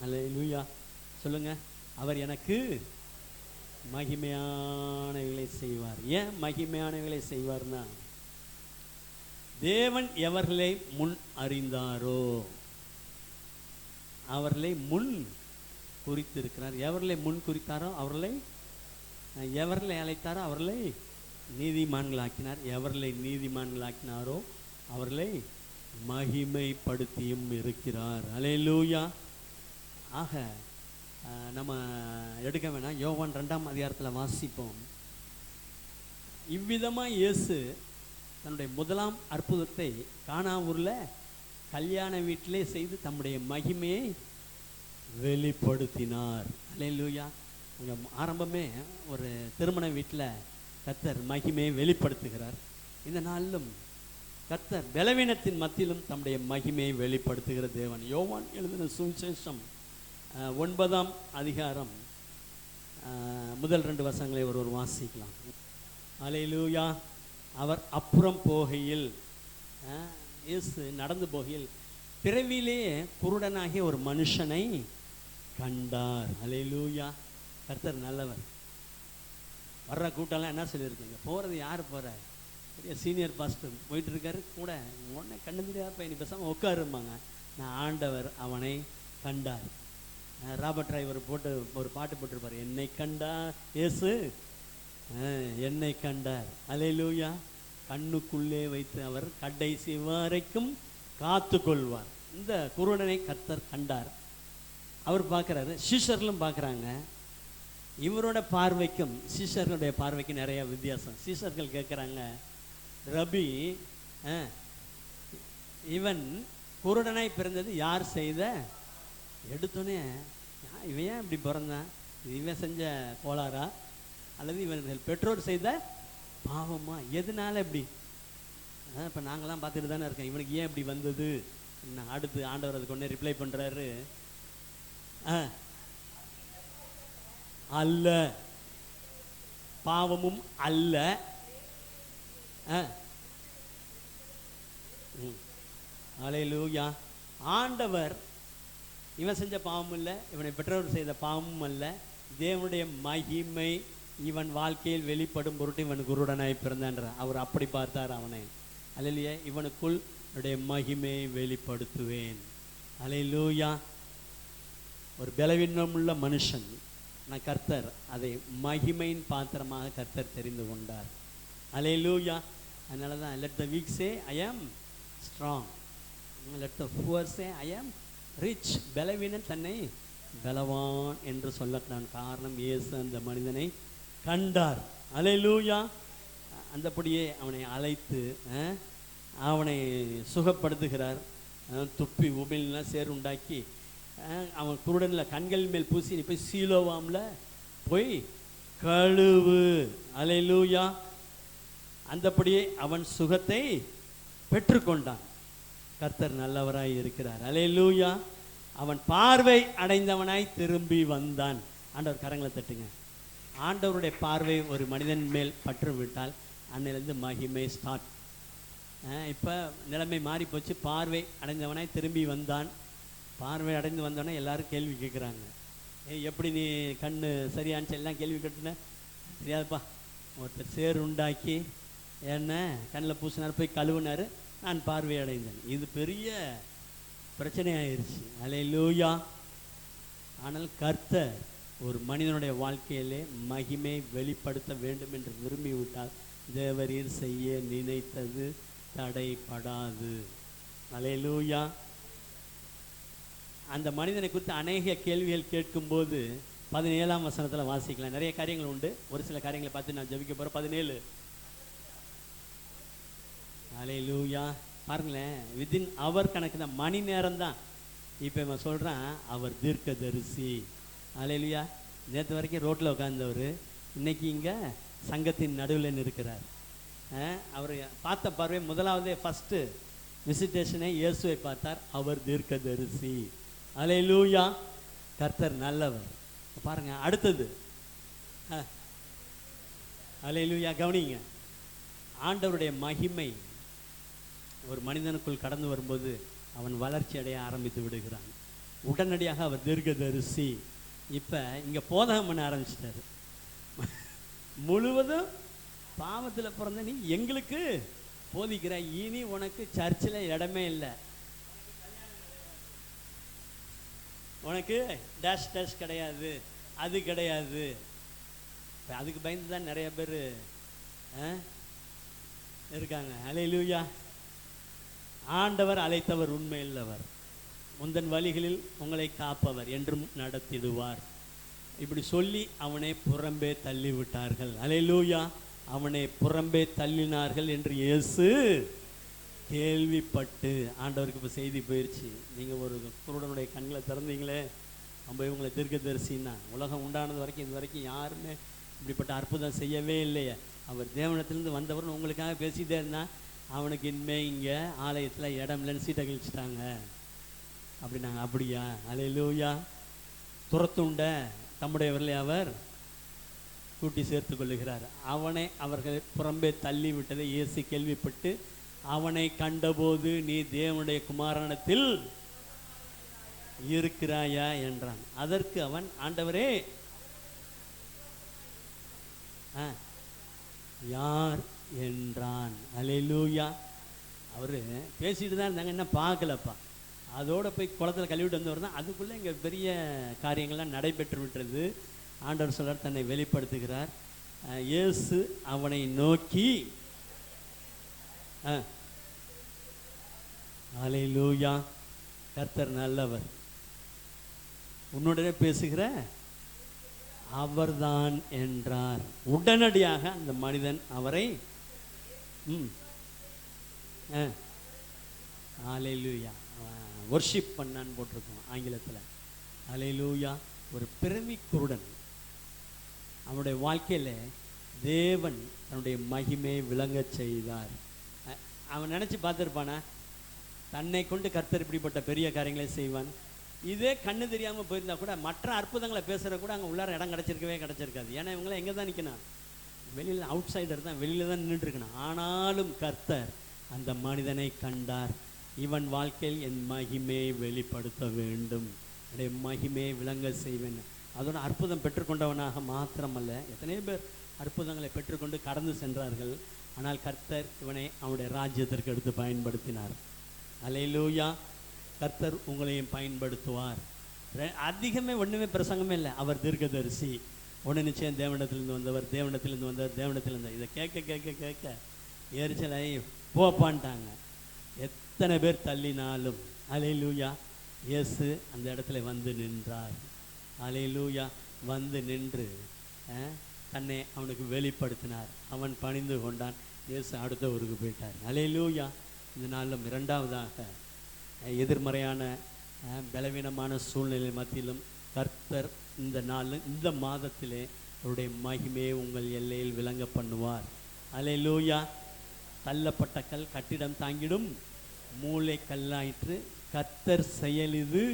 அல்லேலூயா. சொல்லுங்க, அவர் எனக்கு மகிமையானவைகளை செய்வார். ஏன் மகிமையானவைகளை செய்வார்னா, தேவன் எவர்களை முன் அறிந்தாரோ அவர்களை முன் குறித்திருக்கிறார். எவர்களை முன் குறித்தாரோ அவர்களை, எவர்களை அழைத்தாரோ அவர்களை நீதிமான்களாக்கினார். எவர்களை நீதிமான்களாக்கினாரோ அவர்களை மகிமைப்படுத்தியும் இருக்கிறார். அல்லேலூயா. ஆக நம்ம எடுக்க வேணாம், யோவான் 2ஆம் அதிகாரத்தில் வாசிப்போம். இவ்விதமாக இயேசு தன்னுடைய முதலாம் அற்புதத்தை கானாவூரில் கல்யாண வீட்டிலே செய்து தம்முடைய மகிமையை வெளிப்படுத்தினார். அல்லேலூயா. அங்கே ஆரம்பமே ஒரு திருமண வீட்டில் கர்த்தர் மகிமையை வெளிப்படுத்துகிறார். இந்த நாளிலும் கர்த்தர் பலவீனத்தின் மத்தியிலும் தம்முடைய மகிமையை வெளிப்படுத்துகிற தேவன். யோவான் எழுதின சுவிசேஷம் 9ஆம் அதிகாரம் முதல் 2 வசனங்களை ஒருவர் வாசிக்கலாம். அல்லேலூயா. அவர் அப்புறம் போகையில், இயேசு நடந்து போகையில் பிறவிலேயே குருடனாகிய ஒரு மனுஷனை கண்டார். அல்லேலூயா. கர்த்தர் நல்லவர். வர்ற கூட்டம்லாம் என்ன சொல்லியிருக்கீங்க? போகிறது யார் போகிற? பெரிய சீனியர் பாஸ்டர் போயிட்டு இருக்காரு கூட, உடனே கண்ணு தெரியாத பையன் பேசாமல் உட்காருப்பாங்க. நான் ஆண்டவர் அவனை கண்டார். ராபர்ட் டிரைவர் போட்டு ஒரு பாட்டு போட்டிருப்பார், என்னை கண்டா இயேசு என்னை கண்டார். அல்லேலூயா. கண்ணுக்குள்ளே வைத்து அவர் கடைசி வரைக்கும் காத்து கொள்வார். இந்த குருடனை கர்த்தர் கண்டார். அவர் பார்க்குறாரு, சீஷர்களும் பார்க்குறாங்க. இவரோட பார்வைக்கும் சீஷர்களுடைய பார்வைக்கும் நிறைய வித்தியாசம். சீஷர்கள் கேட்குறாங்க, ரபி இவன் குருடனாய் பிறந்தது யார் செய்த? எடுத்தோன்னே இவன் ஏன் இப்படி பிறந்தான்? இவன் செஞ்ச கோளாறா அல்லது இவர்கள் பெற்றோர் செய்த பாவமா? எதனால இப்படி? இப்போ நாங்களாம் பார்த்துட்டு தானே இருக்கோம், இவனுக்கு ஏன் இப்படி வந்தது? அடுத்து ஆண்டவர் அதுக்கு ஒன்றே ரிப்ளை பண்ணுறாரு, அல்ல, பாவமும் அல்ல. அல்லேலூயா. ஆண்டவர் இவன் செஞ்ச பாவமும் இல்லை, இவனை பெற்றோர் செய்த பாவமும் அல்ல. தேவனுடைய மகிமை இவன் வாழ்க்கையில் வெளிப்படும் பொருட்டு இவன் குருடனாய் பிறந்தான்ற அவர் அப்படி பார்த்தார் அவனை. அல்லேலூயா. இவனுக்குள் என்னுடைய மகிமையை வெளிப்படுத்துவேன். அல்லேலூயா. ஒரு பலவீனமுள்ள மனுஷன் நான் கர்த்தர் அதை மகிமையின் பாத்திரமாக கர்த்தர் தெரிந்து கொண்டார். அல்லேலூயா. அதனால தான் let the week say I am strong, let the poor say I am rich. பலவீனன் தன்னை பலவான் என்று சொல்லக்கூடாது. காரணம் இயேசு அந்த மனிதனை கண்டார். அல்லேலூயா. அந்தபடியே அவனை அழைத்து அவனை சுகப்படுத்துகிறார். துப்பி உமிழ்லாம் சேர் உண்டாக்கி அவன் குருடனில் கண்கள் மேல் பூசி, நீ போய் சீலோவாமில் போய் கழுவு. அல்லேலூயா. அந்தபடியே அவன் சுகத்தை பெற்றுக்கொண்டான். கர்த்தர் நல்லவராய் இருக்கிறார். அல்லேலூயா. அவன் பார்வை அடைந்தவனாய் திரும்பி வந்தான். ஆண்டவர் கரங்களை தட்டுங்க. ஆண்டவருடைய பார்வை ஒரு மனிதன் மேல் பற்று விட்டால் அன்னிலிருந்து மகிமை ஸ்டார்ட். இப்போ நிலைமை மாறி போச்சு. பார்வை அடைந்தவனாய் திரும்பி வந்தான். பார்வை அடைந்து வந்தோடனே எல்லாரும் கேள்வி கேட்குறாங்க, எப்படி நீ கண் சரியானுச்சு? எல்லாம் கேள்வி கேட்டுன. தெரியாதுப்பா, ஒருத்தர் சேர் உண்டாக்கி என்ன கண்ணில் பூசினார், போய் கழுவுனார், நான் பார்வை அடைந்தேன். இது பெரிய பிரச்சனையாயிருச்சு. அல்லேலூயா. ஆனால் கர்த்தர் ஒரு மனிதனுடைய வாழ்க்கையிலே மகிமை வெளிப்படுத்த வேண்டும் என்று விரும்பிவிட்டால் தேவரீர் செய்ய நினைத்தது தடைப்படாது. அல்லேலூயா. அந்த மனிதனை குறித்து அநேக கேள்விகள் கேட்கும்போது 17ஆம் வசனத்தில் வாசிக்கலாம். நிறைய காரியங்கள் உண்டு, ஒரு சில காரியங்களை பார்த்து நான் ஜெபிக்க போகிறேன். 17. அல்லேலூயா. பாருங்களேன், வித்தின் அவர் கணக்கு தான், மணி நேரம் தான். இப்போ இவன் சொல்கிறான் அவர் தீர்க்கதரிசி. அல்லேலூயா. நேற்று வரைக்கும் ரோட்டில் உட்கார்ந்தவர் இன்னைக்கு இங்கே சங்கத்தின் நடுவில் இருக்கிறார். அவர் பார்த்த பார்வை முதலாவது ஃபஸ்ட்டு விசிட்டேஷனை இயேசுவை பார்த்தார். அவர் தீர்க்கதரிசி. அல்லேலூயா. கர்த்தர் நல்லவர். பாருங்க அடுத்தது. அல்லேலூயா. கவனிங்க, ஆண்டவருடைய மகிமை ஒரு மனிதனுக்குள் கடந்து வரும்போது அவன் வளர்ச்சி அடைய ஆரம்பித்து விடுகிறான். உடனடியாக அவர் தீர்க்கதரிசி. இப்போ இங்கே போதகம் பண்ண ஆரம்பிச்சிட்டாரு. முழுவதும் பாவத்தில் பிறந்த நீ எங்களுக்கு போதிக்கிற, இனி உனக்கு சர்ச்சில் இடமே இல்லை, உனக்கு டேஷ் டேஷ் கிடையாது, அது கிடையாது. அதுக்கு பயந்து தான் நிறைய பேர் இருக்காங்க. அல்லேலூயா. ஆண்டவர் அழைத்தவர் உண்மையுள்ளவர், முந்தன் வழிகளில் உங்களை காப்பவர் என்றும் நடத்திடுவார். இப்படி சொல்லி அவனை புறம்பே தள்ளி விட்டார்கள். அல்லேலூயா. அவனை புறம்பே தள்ளினார்கள் என்று இயேசு கேள்விப்பட்டு, ஆண்டவருக்கு இப்போ செய்தி போயிடுச்சு, நீங்கள் ஒரு குருடனுடைய கண்களை திறந்தீங்களே, நம்ம இவங்களை தீர்க்கதரிசின்னா, உலகம் உண்டானது வரைக்கும் இது வரைக்கும் யாருமே இப்படிப்பட்ட அற்புதம் செய்யவே இல்லையே, அவர் தேவனத்திலேருந்து வந்தவர்னு உங்களுக்காக பேசிகிட்டே இருந்தால், அவனுக்கு இனிமேல் இங்கே ஆலயத்தில் இடம் இல்லைன்னு சீட்டை கழிச்சிட்டாங்க அப்படின்னாங்க. அப்படியா? அல்லேலூயா. துரத்துண்ட தம்முடையவர்களை அவர் கூட்டி சேர்த்து கொள்ளுகிறார். அவனை அவர்கள் புறம்பே தள்ளி விட்டதை இயேசு கேள்விப்பட்டு, அவனை கண்டபோது நீ தேவனுடைய குமாரனத்தில் இருக்கிறாயா என்றான். அதற்கு அவன், ஆண்டவரே யார் என்றான். அல்லேலூயா. அவர் பேசிட்டு தான் இருந்தாங்க, என்ன பார்க்கலப்பா. அதோடு போய் குளத்தில் கழுவிட்டு வந்தவர் தான். அதுக்குள்ளே இங்கே பெரிய காரியங்கள்லாம் நடைபெற்று விட்டுறது. ஆண்டவர் சொல்றார், தன்னை வெளிப்படுத்துகிறார். இயேசு அவனை நோக்கி, அல்லேலூயா, கர்த்தர் நல்லவர், உன்னுடனே பேசுகிற அவர்தான் என்றார். உடனடியாக அந்த மனிதன் அவரை அல்லேலூயா வொர்ஷிப் பண்ணான்னு போட்டிருக்கோம் ஆங்கிலத்தில். அல்லேலூயா. ஒரு பிறவி குருடன், அவனுடைய வாழ்க்கையில் தேவன் தன்னுடைய மகிமையை விளங்க செய்தார். அவன் நினச்சி பார்த்துருப்பானா, தன்னை கொண்டு கர்த்தர் இப்படிப்பட்ட பெரிய காரியங்களை செய்வான். இதே கண்ணு தெரியாமல் போயிருந்தா கூட மற்ற அற்புதங்களை பேசுகிற கூட அங்கே உள்ளார இடம் கிடச்சிருக்காது. ஏன்னா இவங்களாம் எங்கே தான் நிற்கணும், வெளியில் அவுட் சைடர் தான், வெளியில் தான் நின்றுருக்கணும். ஆனாலும் கர்த்தர் அந்த மனிதனை கண்டார். இவன் வாழ்க்கையில் என் மகிமையை வெளிப்படுத்த வேண்டும், என்னுடைய மகிமையை விளங்க செய்வேன். அதோட அற்புதம் பெற்றுக்கொண்டவனாக மாத்திரமல்ல, எத்தனையோ பேர் அற்புதங்களை பெற்றுக்கொண்டு கடந்து சென்றார்கள். ஆனால் கர்த்தர் இவனை அவனுடைய ராஜ்யத்திற்கு எடுத்து பயன்படுத்தினார். அல்லேலூயா. கர்த்தர் உங்களையும் பயன்படுத்துவார். அதிகமே ஒன்றுமே பிரசங்கமே இல்லை. அவர் தீர்க்கதரிசி, ஒன்று நிச்சயம் தேவனிடத்திலிருந்து வந்தவர், தேவனிடத்திலிருந்து வந்தவர், தேவனிடத்திலிருந்து. இதை கேட்க கேட்க கேட்க எரிச்சலாகி போப்பான்ட்டாங்க. எத்தனை பேர் தள்ளினாலும் அல்லேலூயா, இயேசு அந்த இடத்துல வந்து நின்றார். அல்லேலூயா. வந்து நின்று தன்னை அவனுக்கு வெளிப்படுத்தினார். அவன் பணிந்து கொண்டான். இயேசு அடுத்த ஊருக்கு போயிட்டார். அல்லேலூயா. இந்த நாளிலும் இரண்டாவதாக, எதிர்மறையான பலவீனமான சூழ்நிலை மத்தியிலும் கர்த்தர் இந்த நாளில், இந்த மாதத்திலே அவருடைய மகிமையை உங்கள் எல்லையில் விளங்க பண்ணுவார். அல்லேலூயா. தள்ளப்பட்ட கல் கட்டிடம் தாங்கிடும், மூளை கல்லாயிற்று, கர்த்தர் செயல் இது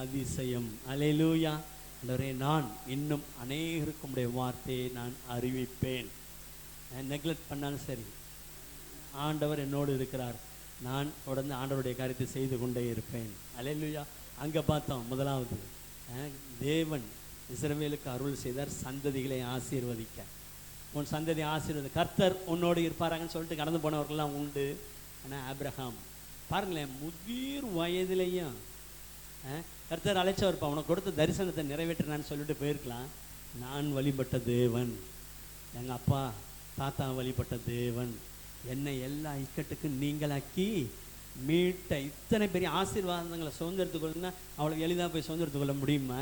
அதிசயம். அல்லேலூயா. ஆண்டவரே, நான் இன்னும் அநேகருக்கு உம்முடைய வார்த்தையை நான் அறிவிப்பேன். நெக்லெக்ட் பண்ணாலும் சரி, ஆண்டவர் என்னோடு இருக்கிறார், நான் தொடர்ந்து ஆண்டவருடைய காரியத்தை செய்து கொண்டே இருப்பேன். அல்லேலூயா. அங்கே பார்த்தோம், முதலாவது தேவன் இஸ்ரவேலுக்கு அருள் செய்தார் சந்ததிகளை ஆசீர்வதிக்க. உன் சந்ததி ஆசீர்வதி, கர்த்தர் உன்னோடு இருப்பாராங்கன்னு சொல்லிட்டு கடந்து போனவர்கள்லாம் உண்டு. ஆனால் ஆபிரகாம் பாருங்களேன், முதிர் வயதிலையும் கர்த்தர் அழைச்சவர்ப்பா, உனக்கு கொடுத்த தரிசனத்தை நிறைவேற்றினான்னு சொல்லிட்டு போயிருக்கலாம். நான் வழிபட்ட தேவன், எங்கள் அப்பா தாத்தா வழிபட்ட தேவன், என்னை எல்லா இக்கட்டுக்கும் நீங்களாக்கி மீட்ட இத்தனை பெரிய ஆசீர்வாதங்களை சுதந்திரத்துக்கொள்ளுன்னா அவளுக்கு எளிதாக போய் சுதந்திரத்துக்கொள்ள முடியுமா?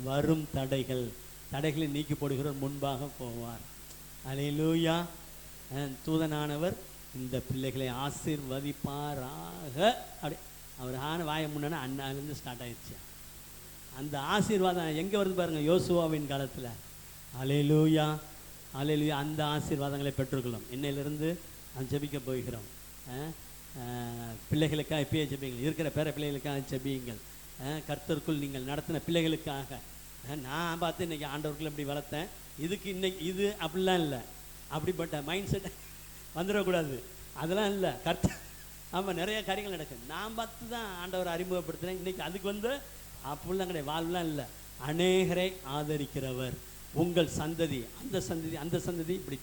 வரும் தடைகளை நீக்கி போடுகிறவர் முன்பாக போவார். அல்லேலூயா. தூதனானவர் இந்த பிள்ளைகளை ஆசீர்வதிப்பாராக. அப்படி அவர் வாய முன்னா அண்ணாலேருந்து ஸ்டார்ட் ஆயிடுச்சு. அந்த ஆசீர்வாதம் எங்கே வருது பாருங்கள், யோசுவாவின் காலத்தில். அல்லேலூயா. அல்லேலூயா. அந்த ஆசீர்வாதங்களை பெற்றுக்கொள்ளும். இன்னையிலிருந்து நான் ஜெபிக்க போகிறோம். பிள்ளைகளுக்காக இப்பயே ஜெபிங்கள், இருக்கிற பேர பிள்ளைகளுக்காக ஜெபியுங்கள். கர்த்தருக்குள் நீங்கள் நடத்தின பிள்ளைகளுக்காக. நான் பார்த்து இன்றைக்கி ஆண்டவருக்குள்ள இப்படி வளர்த்தேன், இதுக்கு இன்னைக்கு இது அப்படிலாம் இல்லை, அப்படிப்பட்ட மைண்ட் செட் வந்துடக்கூடாது. அதெல்லாம் இல்லை. கர்த்தர் ஆமாம், நிறைய காரியங்கள் நடக்குது. நான் பார்த்து தான் ஆண்டவரை அறிமுகப்படுத்துகிறேன். இன்றைக்கி அதுக்கு வந்து அப்படிலாம் கிடையாது, வாழ்லாம் இல்லை. அநேகரை ஆதரிக்கிறவர். உங்கள் சந்ததி, அந்த சந்ததி இப்படி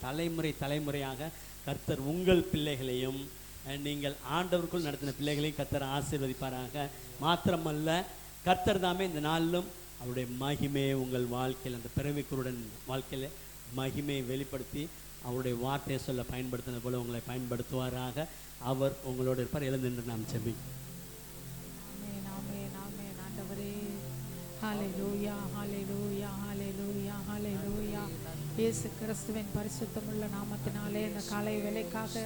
தலைமுறையாக கர்த்தர் உங்கள் பிள்ளைகளையும் நீங்கள் ஆண்டவருக்குள் நடத்தின பிள்ளைகளையும் கர்த்தர் ஆசீர்வதிப்பாராக. மாத்திரமல்ல, கர்த்தர் தாமே இந்த நாளிலும் அவருடைய மகிமையை உங்கள் வாழ்க்கையில், அந்த பிறவிக்குருடன் வாழ்க்கையில் மகிமையை வெளிப்படுத்தி அவருடைய வார்த்தையை சொல்ல பயன்படுத்தின போல உங்களை பயன்படுத்துவாராக. அவர் உங்களோடு இருப்பார். எழுந்து நாம் செபி. ஹல்லேலூயா, ஹல்லேலூயா, ஹல்லேலூயா, ஹல்லேலூயா. இயேசு கிறிஸ்துவின் பரிசுத்தமுள்ள நாமத்தினாலே இந்த காலை வேளைக்காக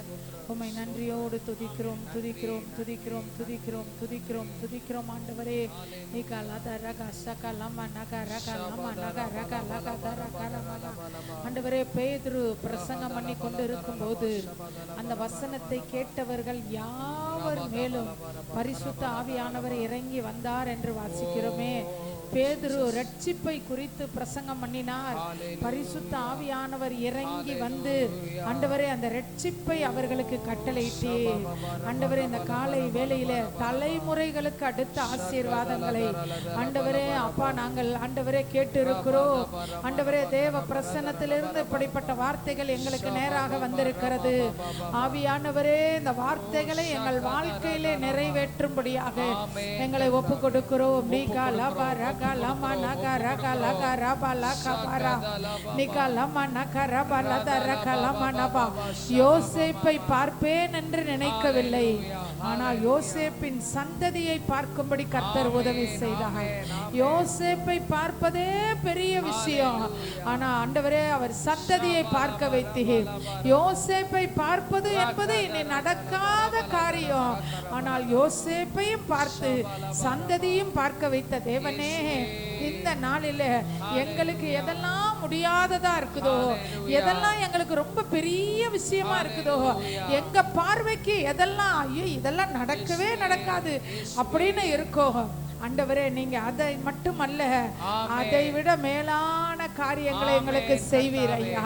உம்மை நன்றியோடு துதிக்கிறோம், துதிக்கிறோம், துதிக்கிறோம், துதிக்கிறோம், துதிக்கிறோம், துதிக்கிறோம். ஆண்டவரே, ஆண்டவரே, பேதுரு பிரசங்கம் பண்ணி கொண்டு இருக்கும் போது அந்த வசனத்தை கேட்டவர்கள் யாவர் யாவர் மேலும் பரிசுத்த ஆவியானவர் இறங்கி வந்தார் என்று வாசிக்கிறோமே. பேதுரு ரட்சிப்பை குறித்து பிரசங்கம் பண்ணினார். பரிசுத்த ஆவியானவர் இறங்கி வந்து ஆண்டவரே அந்த ரட்சிப்பை அவர்களுக்கு கட்டளையிட்டே. ஆண்டவரே இந்த காலை வேளையில தலைமுறைகளுக்கு அடுத்த ஆசீர்வாதங்களை ஆண்டவரே அப்பா நாங்கள் ஆண்டவரே கேட்டு இருக்கிறோம். ஆண்டவரே தேவ பிரசன்னத்திலிருந்து இப்படிப்பட்ட வார்த்தைகள் எங்களுக்கு நேராக வந்திருக்கிறது. ஆவியானவரே இந்த வார்த்தைகளை எங்கள் வாழ்க்கையிலே நிறைவேற்றும்படியாக எங்களை ஒப்பு கொடுக்கிறோம். யோசேப்பை பார்ப்பேன் என்று நினைக்கவில்லை, ஆனால் யோசேப்பின் சந்ததியை பார்க்கும்படி கர்த்தர் உதவி செய்தார். யோசேப்பை பார்ப்பதே பெரிய விஷயம், ஆனா ஆண்டவரே அவர் சந்ததியை பார்க்க வைத்தீர். யோசேப்பை பார்ப்பது என்பது இனி நடக்காத காரியம், ஆனால் யோசேப்பையும் பார்த்து சந்ததியும் பார்க்க வைத்த தேவனே, இந்த நாளில எங்களுக்கு எதெல்லாம் முடியாததா இருக்குதோ, எதெல்லாம் எங்களுக்கு ரொம்ப பெரிய விஷயமா இருக்குதோ, எங்க பார்வைக்கு எதெல்லாம் ஐயோ இதெல்லாம் நடக்கவே நடக்காது அப்படின்னு இருக்கோ, ஆண்டவரே நீங்க அதை மட்டுமல்ல அதை விட மேலான காரியங்களை எங்களுக்கு செய்வீர் ஐயா.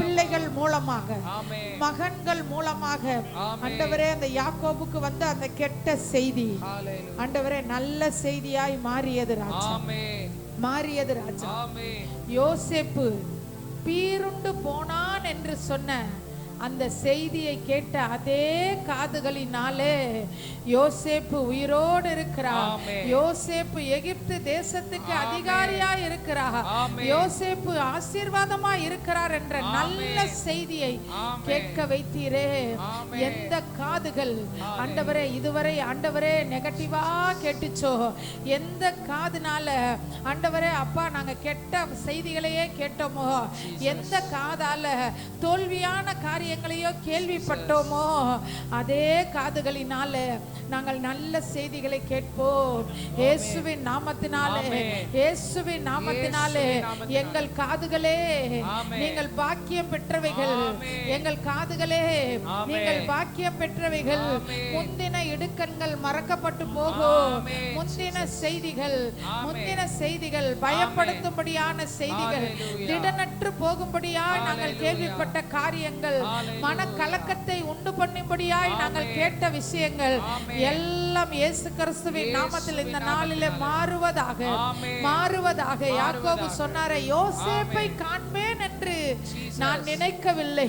பிள்ளைகள் மூலமாக, மகன்கள் மூலமாக ஆண்டவரே அந்த யாக்கோபுக்கு வந்து அந்த கெட்ட செய்தி ஆண்டவரே நல்ல செய்தியாய் மாறியது ராஜா, மாறியது ராஜா. யோசேப்பு பீருண்டு போனான் என்று சொன்ன அந்த செய்தியை கேட்ட அதே காதுகளினாலே யோசேப்பு உயிரோடு இருக்கிறார். யோசேப்பு எகிப்து தேசத்துக்கு அதிகாரியா இருக்கிறார். யோசேப்பு ஆசீர்வாதமா இருக்கிறார் என்ற நல்ல செய்தியை கேட்க வைத்தீரே. எந்த காதுகள் ஆண்டவரே இதுவரை ஆண்டவரே நெகட்டிவா கேட்டுச்சோ, எந்த காதுனால ஆண்டவரே அப்பா நாங்க கெட்ட செய்திகளையே கேட்டோமோ, எந்த காதால தோல்வியான காரியங்களையோ கேள்விப்பட்டோமோ, அதே காதுகளினால நாங்கள் நல்ல செய்திகளை கேட்போம். இயேசுவின் நாமத்தினாலே, இயேசுவின் நாமத்தினாலே எங்கள் காதுகளே நீங்கள் பாக்கியம் பெற்றவைகள், எங்கள் காதுகளே நீங்கள் பாக்கியம் பெற்றவைகள். முந்தின இடுக்கண்கள் மறக்கப்பட்டு போகும். முந்தின செய்திகள், முந்தின செய்திகள் பயப்படுத்தும்படியான செய்திகள், திடனற்று போகும்படியாய் நாங்கள் கேள்விப்பட்ட காரியங்கள், மனக்கலக்கத்தை உண்டு பண்ணும்படியாய் நாங்கள் கேட்ட விஷயங்கள் எல்லாம் இயேசு கிறிஸ்துவின் நாமத்தில் இந்த நாளிலே மாறுவதாக, மாறுவதாக. யாக்கோபு சொன்னாரே, யோசேப்பை காண்பேன் என்று நான் நினைக்கவில்லை,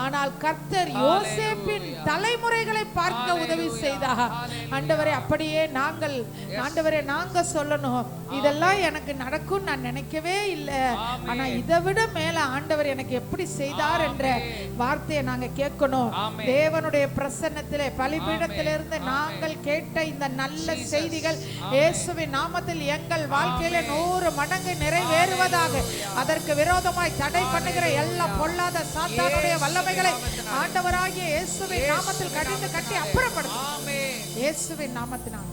ஆனால் கர்த்தர் யோசேப்பின் தலைமுறைகளை பார்க்க உதவி செய்தார். ஆண்டவரே அப்படியே நாங்கள் ஆண்டவரே நாங்க சொல்லணும், இதெல்லாம் எனக்கு நடக்கும் நான் நினைக்கவே இல்லை, ஆனா இதை விட மேல ஆண்டவர் எனக்கு எப்படி செய்தார் என்ற வார்த்தையை நாங்க கேட்கணும். தேவனுடைய பிரசன்னத்திலே பலிபீடத்திலிருந்து நாங்கள் கேட்ட இந்த நல்ல செய்திகள் இயேசுவின் நாமத்தில் எங்கள் வாழ்க்கையில 100 மடங்கு நிறைவேறுவதாக. அதற்கு விரோதமாய் தடை பண்ணுகிற எல்லா பொல்லாத சாத்தானுடைய வல்லமைகளை ஆண்டவராகிய இயேசுவின் நாமத்தில் கடிந்து கட்டி அப்புறப்படுத்தும். இயேசுவின் நாமத்தினால்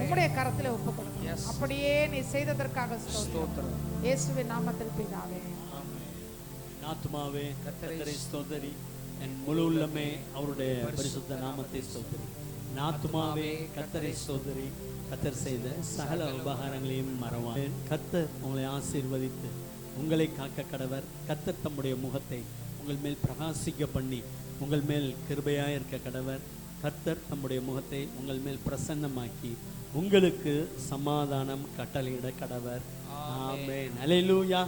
உம்முடைய கரத்திலே ஒப்புக்கொடுங்க. அப்படியே நீ செய்ததற்காக ஸ்தோத்திரம். இயேசுவின் நாமத்தில் பிதாவே. ஆத்துமாவே கர்த்தரை ஸ்தோத்திரி, என் முழு உள்ளமே அவருடைய பரிசுத்த நாமத்தை ஸ்தோத்திரி. ஆத்துமாவே கர்த்தரை ஸ்தோத்திரி, கர்த்தர் செய்த சகல உபகாரங்களையும் மறவாதேன். கர்த்தர் உங்களை ஆசீர்வதித்து உங்களை காக்க கடவர். கர்த்தர் தம்முடைய முகத்தை உங்கள் மேல் பிரகாசிக்க பண்ணி உங்கள் மேல் கிருபையாய் இருக்க கடவர். கர்த்தர் தம்முடைய முகத்தை உங்கள் மேல் பிரசன்னமாக்கி உங்களுக்கு சமாதானம் கட்டளையிட கடவர். ஆமென். அல்லேலூயா.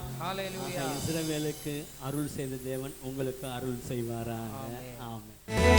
இஸ்ரவேலுக்கு அருள் செய்த தேவன் உங்களுக்கு அருள் செய்வாராக. ஆமென்.